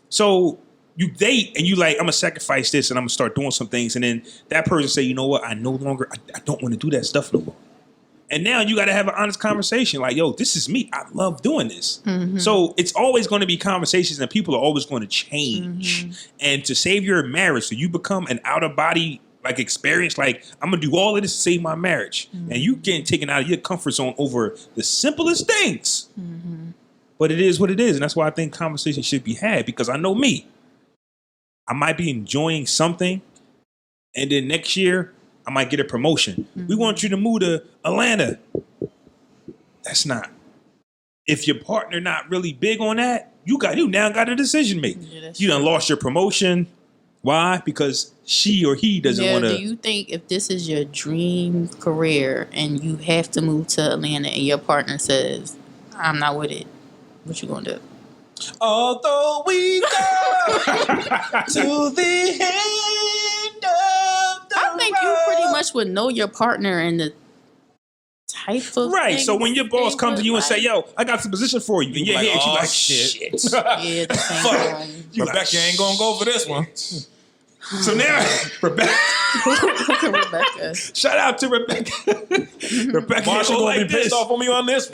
So you date and you like, I'm gonna sacrifice this and I'm gonna start doing some things, and then that person say, you know what? I don't want to do that stuff no more. And now you got to have an honest conversation. Like, yo, this is me. I love doing this. So it's always going to be conversations and people are always going to change. And to save your marriage, so you become an out-of-body like experience, like, I'm going to do all of this to save my marriage. And you getting taken out of your comfort zone over the simplest things. But it is what it is. And that's why I think conversations should be had, because I know me. I might be enjoying something, and then next year, I might get a promotion. We want you to move to Atlanta. That's not. If your partner not really big on that, you now got a decision to make. You done lost your promotion. Why? Because she or he doesn't want to. Do you think if this is your dream career and you have to move to Atlanta and your partner says, I'm not with it, what you gonna do? Although we go to the end of the I think you pretty much would know your partner and the type of right. So when your boss comes to you and say, "Yo, I got some position for you," and you're like, here, oh, you like, shit. Yeah, the same Rebecca ain't gonna go for this one. So now, Rebecca. Rebecca. Shout out to Rebecca. Rebecca, Marshall gonna like be pissed this. off on me on this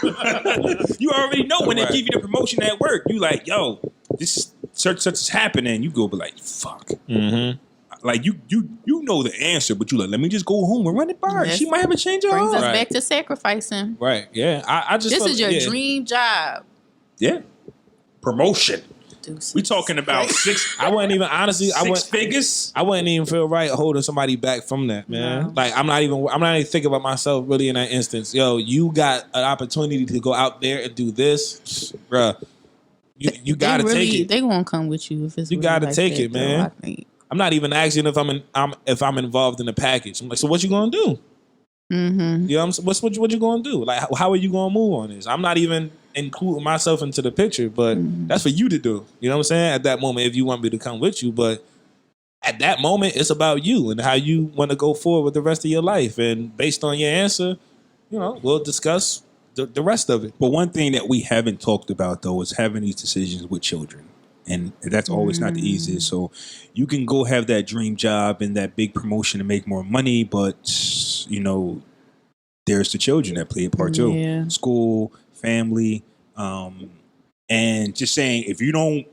one. You already know when Right. they give you the promotion at work. You like, yo, this is such is happening. You go, be like, fuck. Mm-hmm. Like you know the answer, but you like, let me just go home and run it by her. Yes. She might have a change of Brings heart. us Right. back to sacrificing. Right. Yeah. I just This felt- is your yeah. dream job. Yeah, promotion. Deuces. We talking about six I wouldn't even honestly. figures. I wouldn't even feel right holding somebody back from that, man. No. Like I'm not even thinking about myself really in that instance. Yo, you got an opportunity to go out there and do this, bruh. You gotta take it. They gonna come with you if it's. You really gotta like take that, it, man. though, I think. I'm not even asking if I'm involved in the package. I'm like, so what you gonna do? Mm-hmm. You know what you gonna do? Like, how are you gonna move on this? I'm not even including myself into the picture, but that's for you to do. You know what I'm saying? At that moment, if you want me to come with you, but at that moment, it's about you and how you want to go forward with the rest of your life. And based on your answer, you know, we'll discuss the rest of it. But one thing that we haven't talked about though is having these decisions with children. And that's always not the easiest. So you can go have that dream job and that big promotion to make more money, but you know, there's the children that play a part too. Yeah. School, family, and just saying if you don't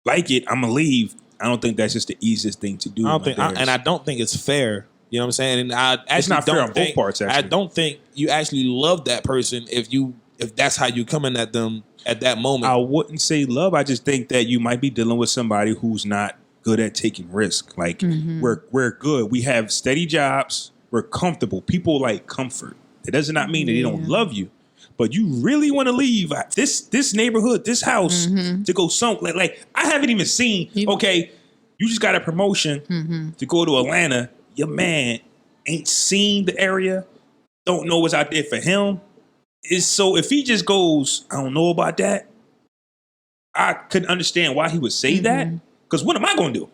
like it, I'm gonna leave. I don't think that's just the easiest thing to do. I don't think it's fair. You know what I'm saying? And I actually It's not fair don't on think, both parts, I actually. don't think you actually love that person if that's how you coming at them at that moment. I wouldn't say love. I just think that you might be dealing with somebody who's not good at taking risk. Like we're good. We have steady jobs. We're comfortable. People like comfort. It does not mean that they don't love you, but you really want to leave this neighborhood, this house to go like I haven't even seen. Okay, you just got a promotion to go to Atlanta. Your man ain't seen the area. Don't know what's out there for him. So if he just goes, I don't know about that, I couldn't understand why he would say that. Because what am I going to do?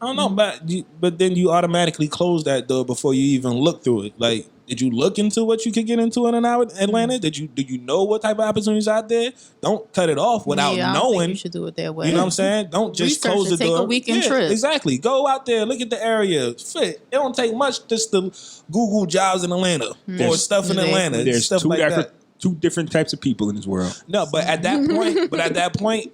I don't know, but then you automatically close that door before you even look through it. Like, did you look into what you could get into in Atlanta? Do you know what type of opportunities out there? Don't cut it off without I don't knowing. think you should do it that way. You know what I'm saying? Don't just Research close the and take door. a weekend trip. Exactly. Go out there, look at the area. Fit. It don't take much just to Google jobs in Atlanta or stuff in Atlanta. There's stuff like that. two different types of people in this world. No, but at that point,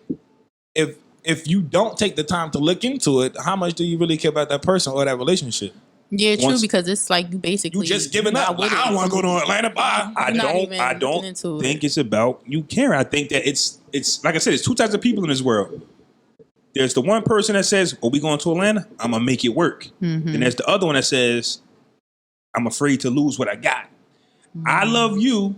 if you don't take the time to look into it, how much do you really care about that person or that relationship? Yeah, true, because it's like you basically You just giving up. Like, I don't want to go to Atlanta. Bye. I don't think it's about you care. I think that it's like I said, it's two types of people in this world. There's the one person that says, "Oh, we going to Atlanta? I'm gonna make it work." And there's the other one that says, "I'm afraid to lose what I got. I love you,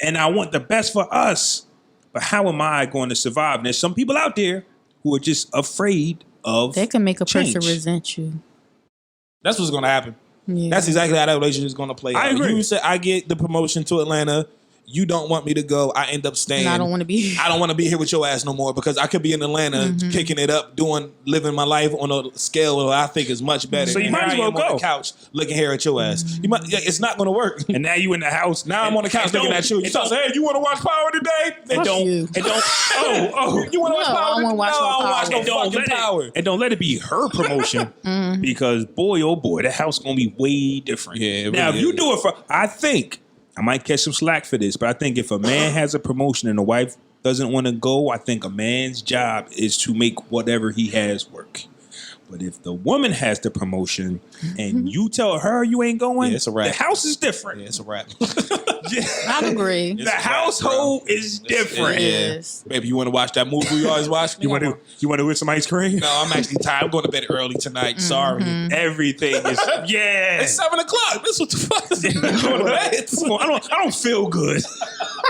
and I want the best for us. But how am I going to survive?" And there's some people out there who are just afraid of. They can make a change. person resent you. That's what's going to happen. Yeah. That's exactly how that relationship is going to play out. I agree. You said, I get the promotion to Atlanta. You don't want me to go. I end up staying. And I don't want to be. I don't want to be here with your ass no more because I could be in Atlanta kicking it up, living my life on a scale that I think is much better. So you And might here as I well am on go. the couch looking here at your ass. It's not going to work. And now you in the house. Now I'm on the couch looking at you. You say, hey, you want to watch Power today? Fuck you. You You want to watch No, Power? I don't wanna watch no I don't Power. watch no fucking Power. And don't let it be her promotion because boy, oh boy, that house gonna be way different. Yeah, it now really if you is. do it I think I might catch some slack for this, but I think if a man has a promotion and the wife doesn't want to go, I think a man's job is to make whatever he has work. But if the woman has the promotion and you tell her you ain't going, it's a wrap. the house is different. Yeah, it's a wrap. I agree. The household is different. Yes. Baby, you want to watch that movie we always watch? You want to with some ice cream? No, I'm actually tired. I'm going to bed early tonight. Sorry. Everything is It's 7 o'clock. This what the fuck is going to bed. I don't feel good.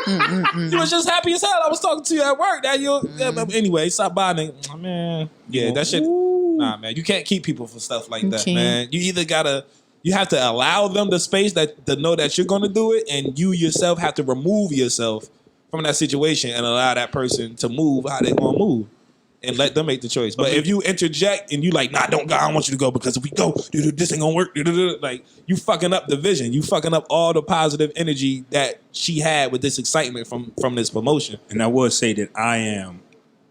You was just happy as hell. I was talking to you at work. But anyway, stop buying it. Man. Yeah, that shit. Nah, man. You can't keep people for stuff like that, can't. man. You have to allow them the space to know that you're going to do it, and you yourself have to remove yourself from that situation and allow that person to move how they're going to move and let them make the choice. But if you interject and you like, nah, don't go, I don't want you to go because if we go, this ain't going to work. Like, you fucking up the vision. You fucking up all the positive energy that she had with this excitement from this promotion. And I will say that I am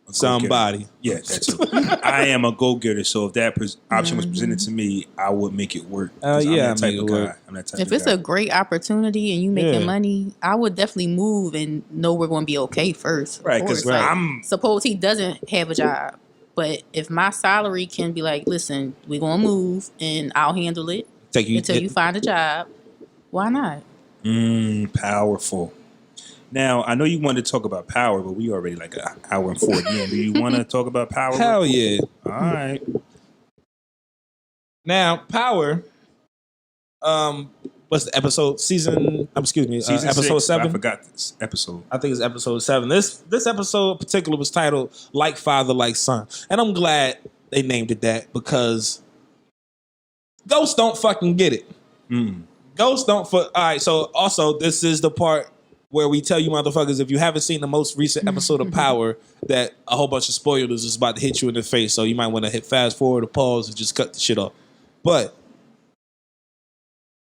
somebody. Yeah, that's it. I am a go-getter, so if that option was presented to me, I would make it work. Yeah, I'm that type of guy. I'm that type If of it's guy. a great opportunity and you making money, I would definitely move and know we're going to be okay first. Right, because suppose he doesn't have a job, but if my salary can be like, listen, we're going to move and I'll handle it until you find a job, why not? Powerful. Now, I know you wanted to talk about power, but we already like an hour and 40 in. Do you want to talk about power? Hell yeah. All right. Now, power, what's the episode? Season episode 6. 7? I forgot this episode. I think it's episode 7. This episode in particular was titled Like Father, Like Son. And I'm glad they named it that because ghosts don't fucking get it. Ghosts don't all right, so also this is the part where we tell you motherfuckers, if you haven't seen the most recent episode of Power, that a whole bunch of spoilers is about to hit you in the face. So you might want to hit fast forward or pause and just cut the shit off. But,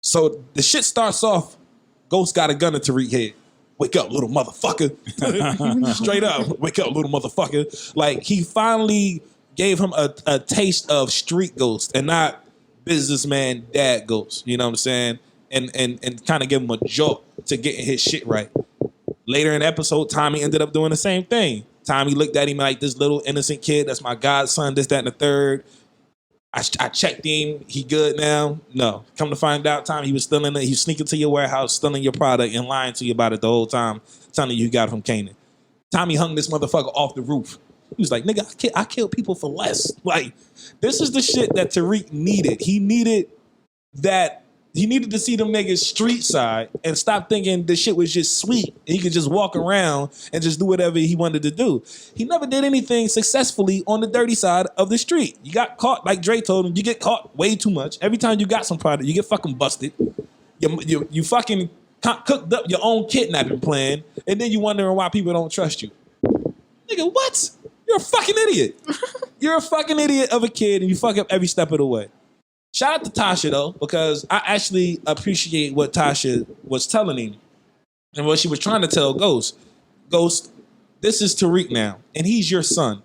so the shit starts off, Ghost got a gun at Tariq's head. Wake up, little motherfucker. Straight up, wake up, little motherfucker. Like, he finally gave him a taste of street Ghost and not businessman dad Ghost. You know what I'm saying? And kind of give him a jolt to getting his shit right. Later in the episode, Tommy ended up doing the same thing. Tommy looked at him like this little innocent kid. That's my godson, this, that, and the third. I checked him. He good now? No. Come to find out, Tommy, he was stealing it. He was sneaking to your warehouse, stealing your product, and lying to you about it the whole time, telling you got it from Canaan. Tommy hung this motherfucker off the roof. He was like, nigga, I kill people for less. Like, this is the shit that Tariq needed. He needed to see them niggas street side and stop thinking this shit was just sweet. And he could just walk around and just do whatever he wanted to do. He never did anything successfully on the dirty side of the street. You got caught, like Dre told him, you get caught way too much. Every time you got some product, you get fucking busted. You fucking cooked up your own kidnapping plan, and then you wondering why people don't trust you. Nigga, what? You're a fucking idiot. You're a fucking idiot of a kid, and you fuck up every step of the way. Shout out to Tasha, though, because I actually appreciate what Tasha was telling him and what she was trying to tell Ghost. Ghost, this is Tariq now, and he's your son.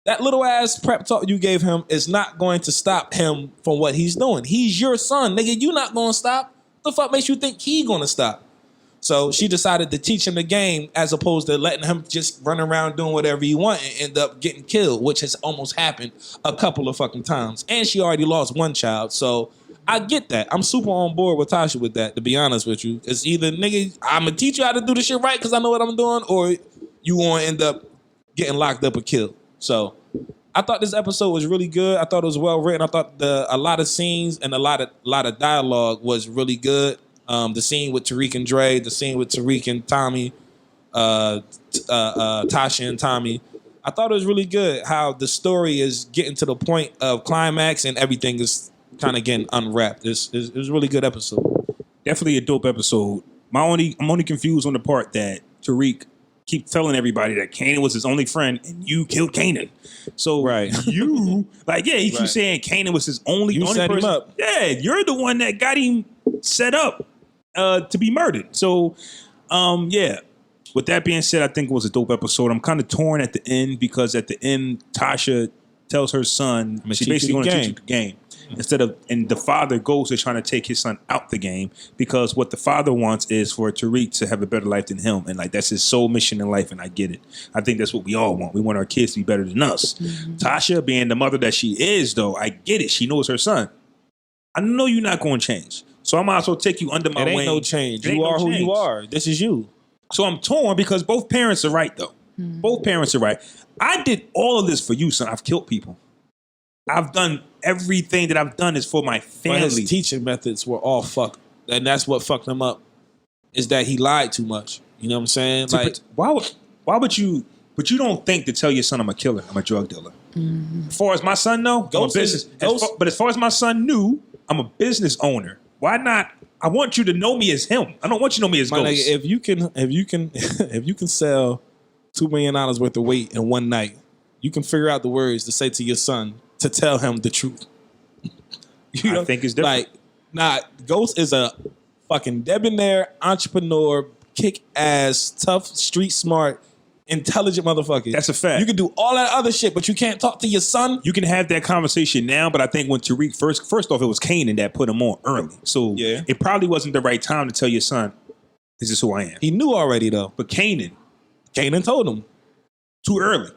That little ass prep talk you gave him is not going to stop him from what he's doing. He's your son. Nigga, you not going to stop. The fuck makes you think he going to stop? So she decided to teach him the game as opposed to letting him just run around doing whatever he want and end up getting killed, which has almost happened a couple of fucking times. And she already lost one child. So I get that. I'm super on board with Tasha with that, to be honest with you. It's either, nigga, I'm going to teach you how to do this shit right because I know what I'm doing, or you want to end up getting locked up or killed. So I thought this episode was really good. I thought it was well written. I thought a lot of scenes and a lot of dialogue was really good. The scene with Tariq and Dre, the scene with Tariq and Tommy, Tasha and Tommy. I thought it was really good how the story is getting to the point of climax and everything is kind of getting unwrapped. It was a really good episode. Definitely a dope episode. I'm only confused on the part that Tariq keep telling everybody that Kanan was his only friend and you killed Kanan. So you he keeps saying Kanan was his only set person. Him up. Yeah, you're the one that got him set up to be murdered. So with that being said, I think it was a dope episode. I'm kind of torn at the end because at the end Tasha tells her son she basically going to teach you the game. And the father goes to trying to take his son out the game because what the father wants is for Tariq to have a better life than him. And like that's his sole mission in life, and I get it. I think that's what we all want. We want our kids to be better than us. Mm-hmm. Tasha, being the mother that she is, though, I get it. She knows her son. I know you're not going to change. So I might as well take you under my wing. It ain't no change. You are who you are. This is you. So I'm torn because both parents are right, though. Mm-hmm. Both parents are right. I did all of this for you, son. I've killed people. I've done everything that I've done is for my family. But his teaching methods were all fucked. And that's what fucked him up, is that he lied too much. You know what I'm saying? Like, why would you... But you don't think to tell your son I'm a killer, I'm a drug dealer. Mm-hmm. As far as my son know, I'm a business. But as far as my son knew, I'm a business owner. Why not? I want you to know me as him. I don't want you to know me as Ghost. Nigga, if you can sell $2 million worth of weight in one night, you can figure out the words to say to your son to tell him the truth. I think it's different. Ghost is a fucking debonair entrepreneur, kick ass, tough, street smart intelligent motherfucker. That's a fact. You can do all that other shit, but you can't talk to your son. You can have that conversation now, but I think when Tariq first off, it was Kanan that put him on early. So it probably wasn't the right time to tell your son, this is who I am. He knew already though. But Kanan told him. Too early.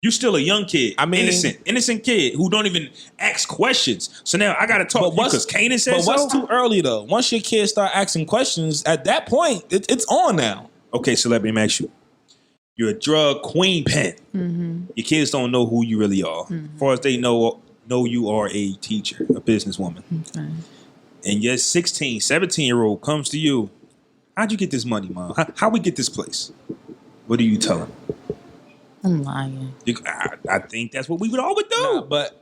You're still a young kid. I mean, innocent kid who don't even ask questions. So now I got to talk to you because Kanan said so. But what's too early though? Once your kids start asking questions, at that point, it's on now. Okay, so let me ask you. You're a drug queen pen. Mm-hmm. Your kids don't know who you really are. Mm-hmm. As far as they know you are a teacher, a businesswoman. Okay. And your 16, 17-year-old comes to you. How'd you get this money, Mom? How we get this place? What do you tell him? I'm lying. I think that's what we would all do. Nah, but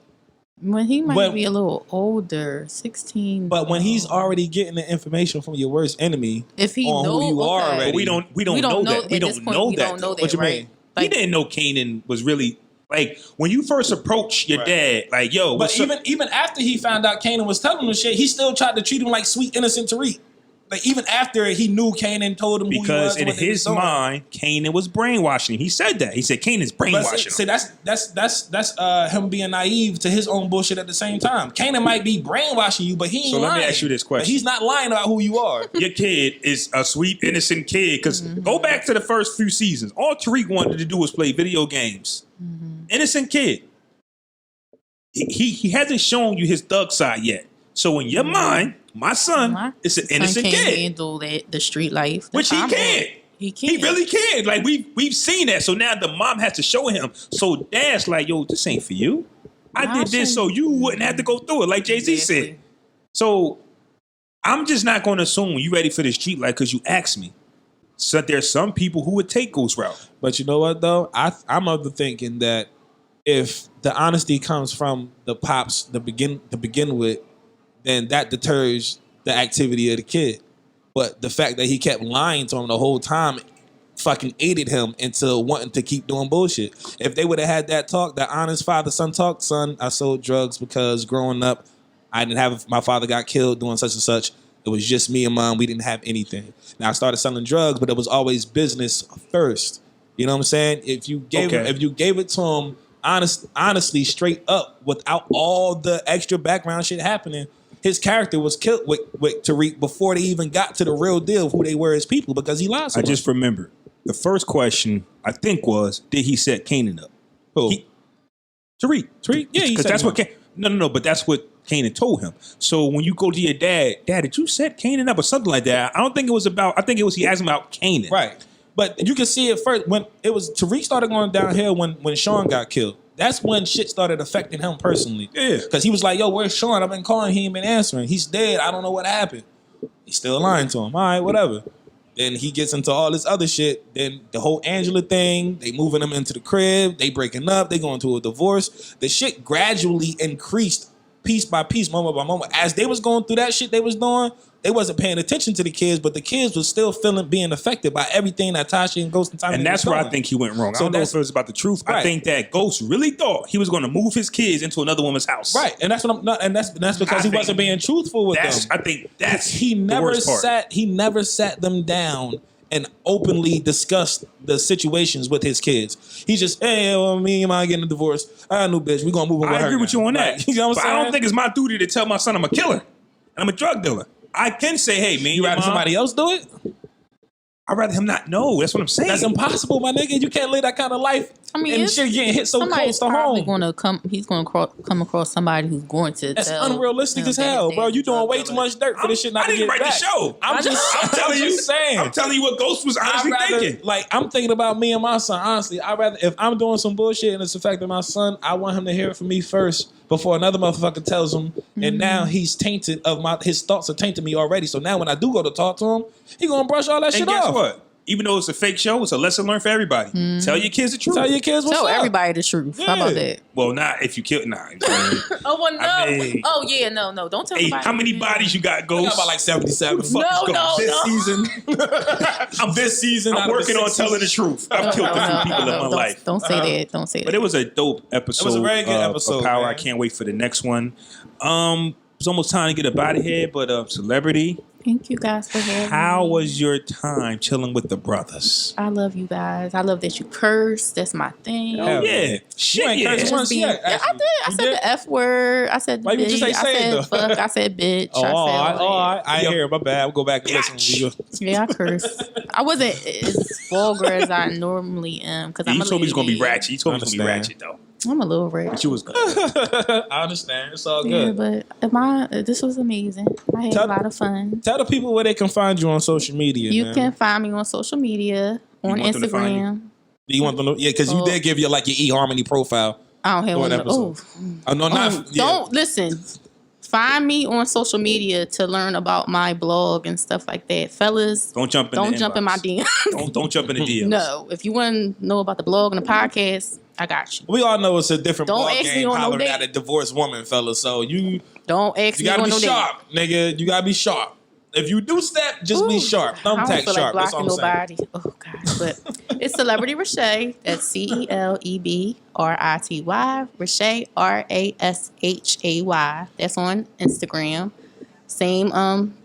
when he might be a little older, 16. But when he's already getting the information from your worst enemy, if he on who you are already, we don't know that. We don't know that. What you mean? Like, he didn't know Kanan was really like when you first approach your dad. Like, yo, but even after he found out Kanan was telling him shit, he still tried to treat him like sweet innocent Tariq. Like even after he knew Kanan told him because who he was, in his mind, Kanan was brainwashing him. He said that. He said Kanan's brainwashing him. See, that's him being naive to his own bullshit at the same time. Kanan might be brainwashing you, but he ain't lying. So let me ask you this question. But he's not lying about who you are. Your kid is a sweet, innocent kid. Because go back to the first few seasons. All Tariq wanted to do was play video games. Mm-hmm. Innocent kid. He hasn't shown you his thug side yet. So in your mind, my son is an innocent kid. Can't handle the street life, which he can. He really can. Like we've seen that. So now the mom has to show him. So dad's like, yo, this ain't for you. I did this so you wouldn't have to go through it, like Jay-Z said. So I'm just not going to assume you ready for the street life because you asked me. So there's some people who would take Ghost route. But you know what though? I'm of the thinking that if the honesty comes from the pops to begin with, then that deters the activity of the kid. But the fact that he kept lying to him the whole time fucking aided him into wanting to keep doing bullshit. If they would have had that talk, that honest father-son talk, son, I sold drugs because growing up, I didn't have, my father got killed doing such and such. It was just me and mom. We didn't have anything. Now I started selling drugs, but it was always business first. You know what I'm saying? If you gave it to him honestly, straight up, without all the extra background shit happening, his character was killed with Tariq before they even got to the real deal of who they were as people because he lied so much. I just remember the first question I think was, did he set Kanan up? Who? Tariq. Yeah, because that's what no, but that's what Kanan told him. So when you go to your dad, did you set Kanan up or something like that? I don't think it was about. I think it was he asked him about Kanan. Right. But you can see it first when it was Tariq started going downhill when Sean got killed. That's when shit started affecting him personally. Yeah. Because he was like, yo, where's Sean? I've been calling, he ain't been answering. He's dead. I don't know what happened. He's still lying to him. All right, whatever. Then he gets into all this other shit. Then the whole Angela thing, they moving him into the crib. They breaking up. They going to a divorce. The shit gradually increased piece by piece, moment by moment. As they was going through that shit they was doing, they wasn't paying attention to the kids, but the kids was still being affected by everything that Tasha and Ghost and Tommy. And that's where I think he went wrong. So I don't know if it was about the truth. Right. I think that Ghost really thought he was going to move his kids into another woman's house. Right, and that's what I'm not. And that's because he wasn't being truthful with them. I think that's he never sat. He never sat them down and openly discussed the situations with his kids. He just, hey, well, me and mine getting a divorce. I got a new bitch. We gonna move on with her. I agree with you on that. Like, you know what I'm saying? I don't think it's my duty to tell my son I'm a killer and I'm a drug dealer. I can say, hey, man, you rather somebody else do it? I'd rather him not know. That's what I'm saying. That's impossible, my nigga. You can't live that kind of life. I mean, and shit getting hit so close to home. He's going to come across somebody who's going to. That's unrealistic as hell, bro. You doing way too much dirt for this shit not to get back. I didn't write the show. I'm telling you, saying. I'm telling you what Ghost was honestly thinking. Like, I'm thinking about me and my son. Honestly, I'd rather, if I'm doing some bullshit and it's affecting my son, I want him to hear it from me first before another motherfucker tells him. Mm-hmm. And now he's tainted his thoughts are tainted me already. So now when I do go to talk to him, he gonna brush all that shit off. And guess what? Even though it's a fake show, it's a lesson learned for everybody. Mm. Tell your kids the truth. Tell your kids what's up. Tell everybody the truth. Yeah. How about that? Well, not if you kill. Nah. Oh, well, no. I mean, oh, yeah, no. Don't tell nobody. How many bodies you got, Ghost? I got about like 77. No. This season. I'm working on telling the truth. I've killed a few people in my life. Don't say that. Don't say that. But it was a dope episode. It was a very good episode. Of Power. Man. I can't wait for the next one. It's almost time to get up out of here, but Celebrity, Thank you guys for having me. How was your time chilling with the brothers? I love you guys. I love that you curse. That's my thing. Oh, yeah. Shit, yeah. Just being- I did. I said the F word. I said Why you bitch. just I say said it, though? fuck. I said bitch. I ain't hear. My bad. I'll go back and listen. Yeah, I curse. I wasn't as vulgar as I normally am because I'm You a told me it's gonna be lady. ratchet. You told me it's gonna be ratchet though. I'm a little rich. But you was good. I understand. It's all Yeah, good. but this was amazing. I had a lot of fun. Tell the people where they can find you on social media. You man. can find me on social media on want them to find Instagram. Do you want them to? Yeah, because you did give your eHarmony profile. I don't have for an one. episode. Oh no, not. Yeah. Don't listen. Find me on social media to learn about my blog and stuff like that, fellas. Don't jump in. In my DM. Don't jump in the DMs. No, if you want to know about the blog and the podcast, I got you. We all know it's a different Don't ball ask me game on no hollering date. at a divorced woman, fella. So you Don't ask me gotta on be no date. sharp, nigga. You gotta be sharp. If you do step, just be Ooh, sharp. I don't Thumbtack feel sharp. like That's all blocking I'm saying. nobody. Oh God, but it's Celebrity Rashay. That's CELEBRITY. Rashay RASHAY. That's on Instagram. Same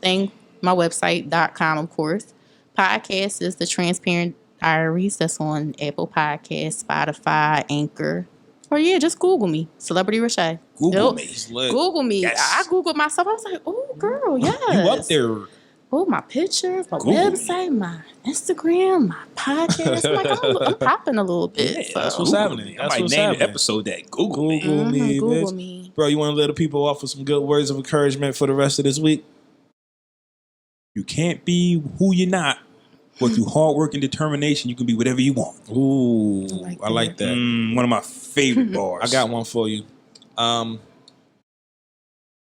thing. My website.com, of course. Podcast is the Transparent Diaries. That's on Apple Podcasts, Spotify, Anchor. Or yeah, just Google me, Celebrity Rashay. Google me. Google me. Yes. I Googled myself. I was like, oh, girl, yes. You up there? Oh, my pictures, my Google website, my Instagram, my podcast. I'm like, I'm popping a little bit. Yeah, That's so. what's happening. I That's might what's name happening. the episode that Google me. Google me, Google bitch. me. Bro, you want to let the people off with some good words of encouragement for the rest of this week? You can't be who you're not, but through hard work and determination, you can be whatever you want. Ooh, like I like that. One of my favorite bars. I got one for you.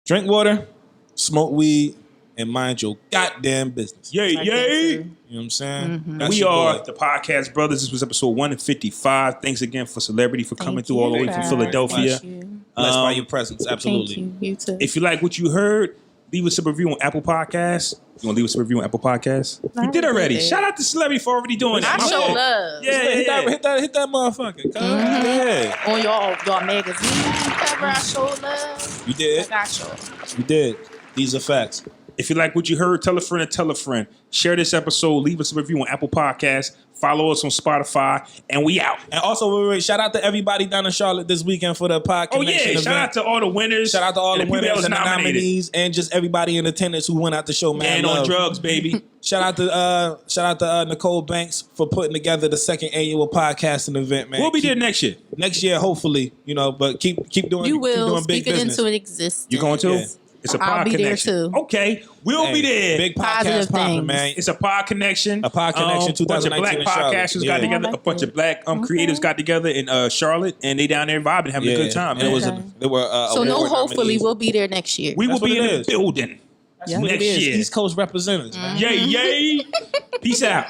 Drink water, smoke weed, and mind your goddamn business. Yay, Like yay. that, too. You know what I'm saying? That's We your are boy. the Podcast Brothers. This was episode 155. Thanks again for Celebrity for coming Thank through all the you, way from guys. Philadelphia. Thank you. Blessed by Um, your presence. Thank Absolutely. you. You too. If you like what you heard, leave us a review on Apple Podcasts. You want to leave us a review on Apple Podcasts? I You did already already. did. Shout out to Celebrity for already doing that. I My show fault. love. Yeah, Hit yeah, yeah. that motherfucker. Cuz. Yeah. On y'all magazine, whatever I show love. You I did. got y'all. You did. These are facts. If you like what you heard, tell a friend and tell a friend. Share this episode. Leave us a review on Apple Podcasts. Follow us on Spotify. And we out. And also, wait, shout out to everybody down in Charlotte this weekend for the Pod Oh, Connection yeah. event. Shout out to all the winners. Shout out to all the people that winners was and the nominated. nominees, and just everybody in attendance who went out the show. Man, And on drugs, baby. Shout out to Nicole Banks for putting together the second annual podcasting event, man. We'll be there next year. next year, hopefully. You know, but keep doing. You keep will doing big speak it business. into existence. You going to? Yeah. It's a I'll pod be there connection. too. Okay. We'll Hey, be there. Big Positive podcast popping, things. man. It's a pod connection. A pod connection, A bunch of 2019 black in Charlotte. podcasters Yeah. got together. I like A bunch of it. black creatives got together in Charlotte, and they down there vibing, having a good time. And it Man. was Okay. they were So no, award hopefully nominees. we'll be there next year. we will That's be what in it the is. building That's what next it is. year. East Coast representatives, man. Yay, yay. Peace out.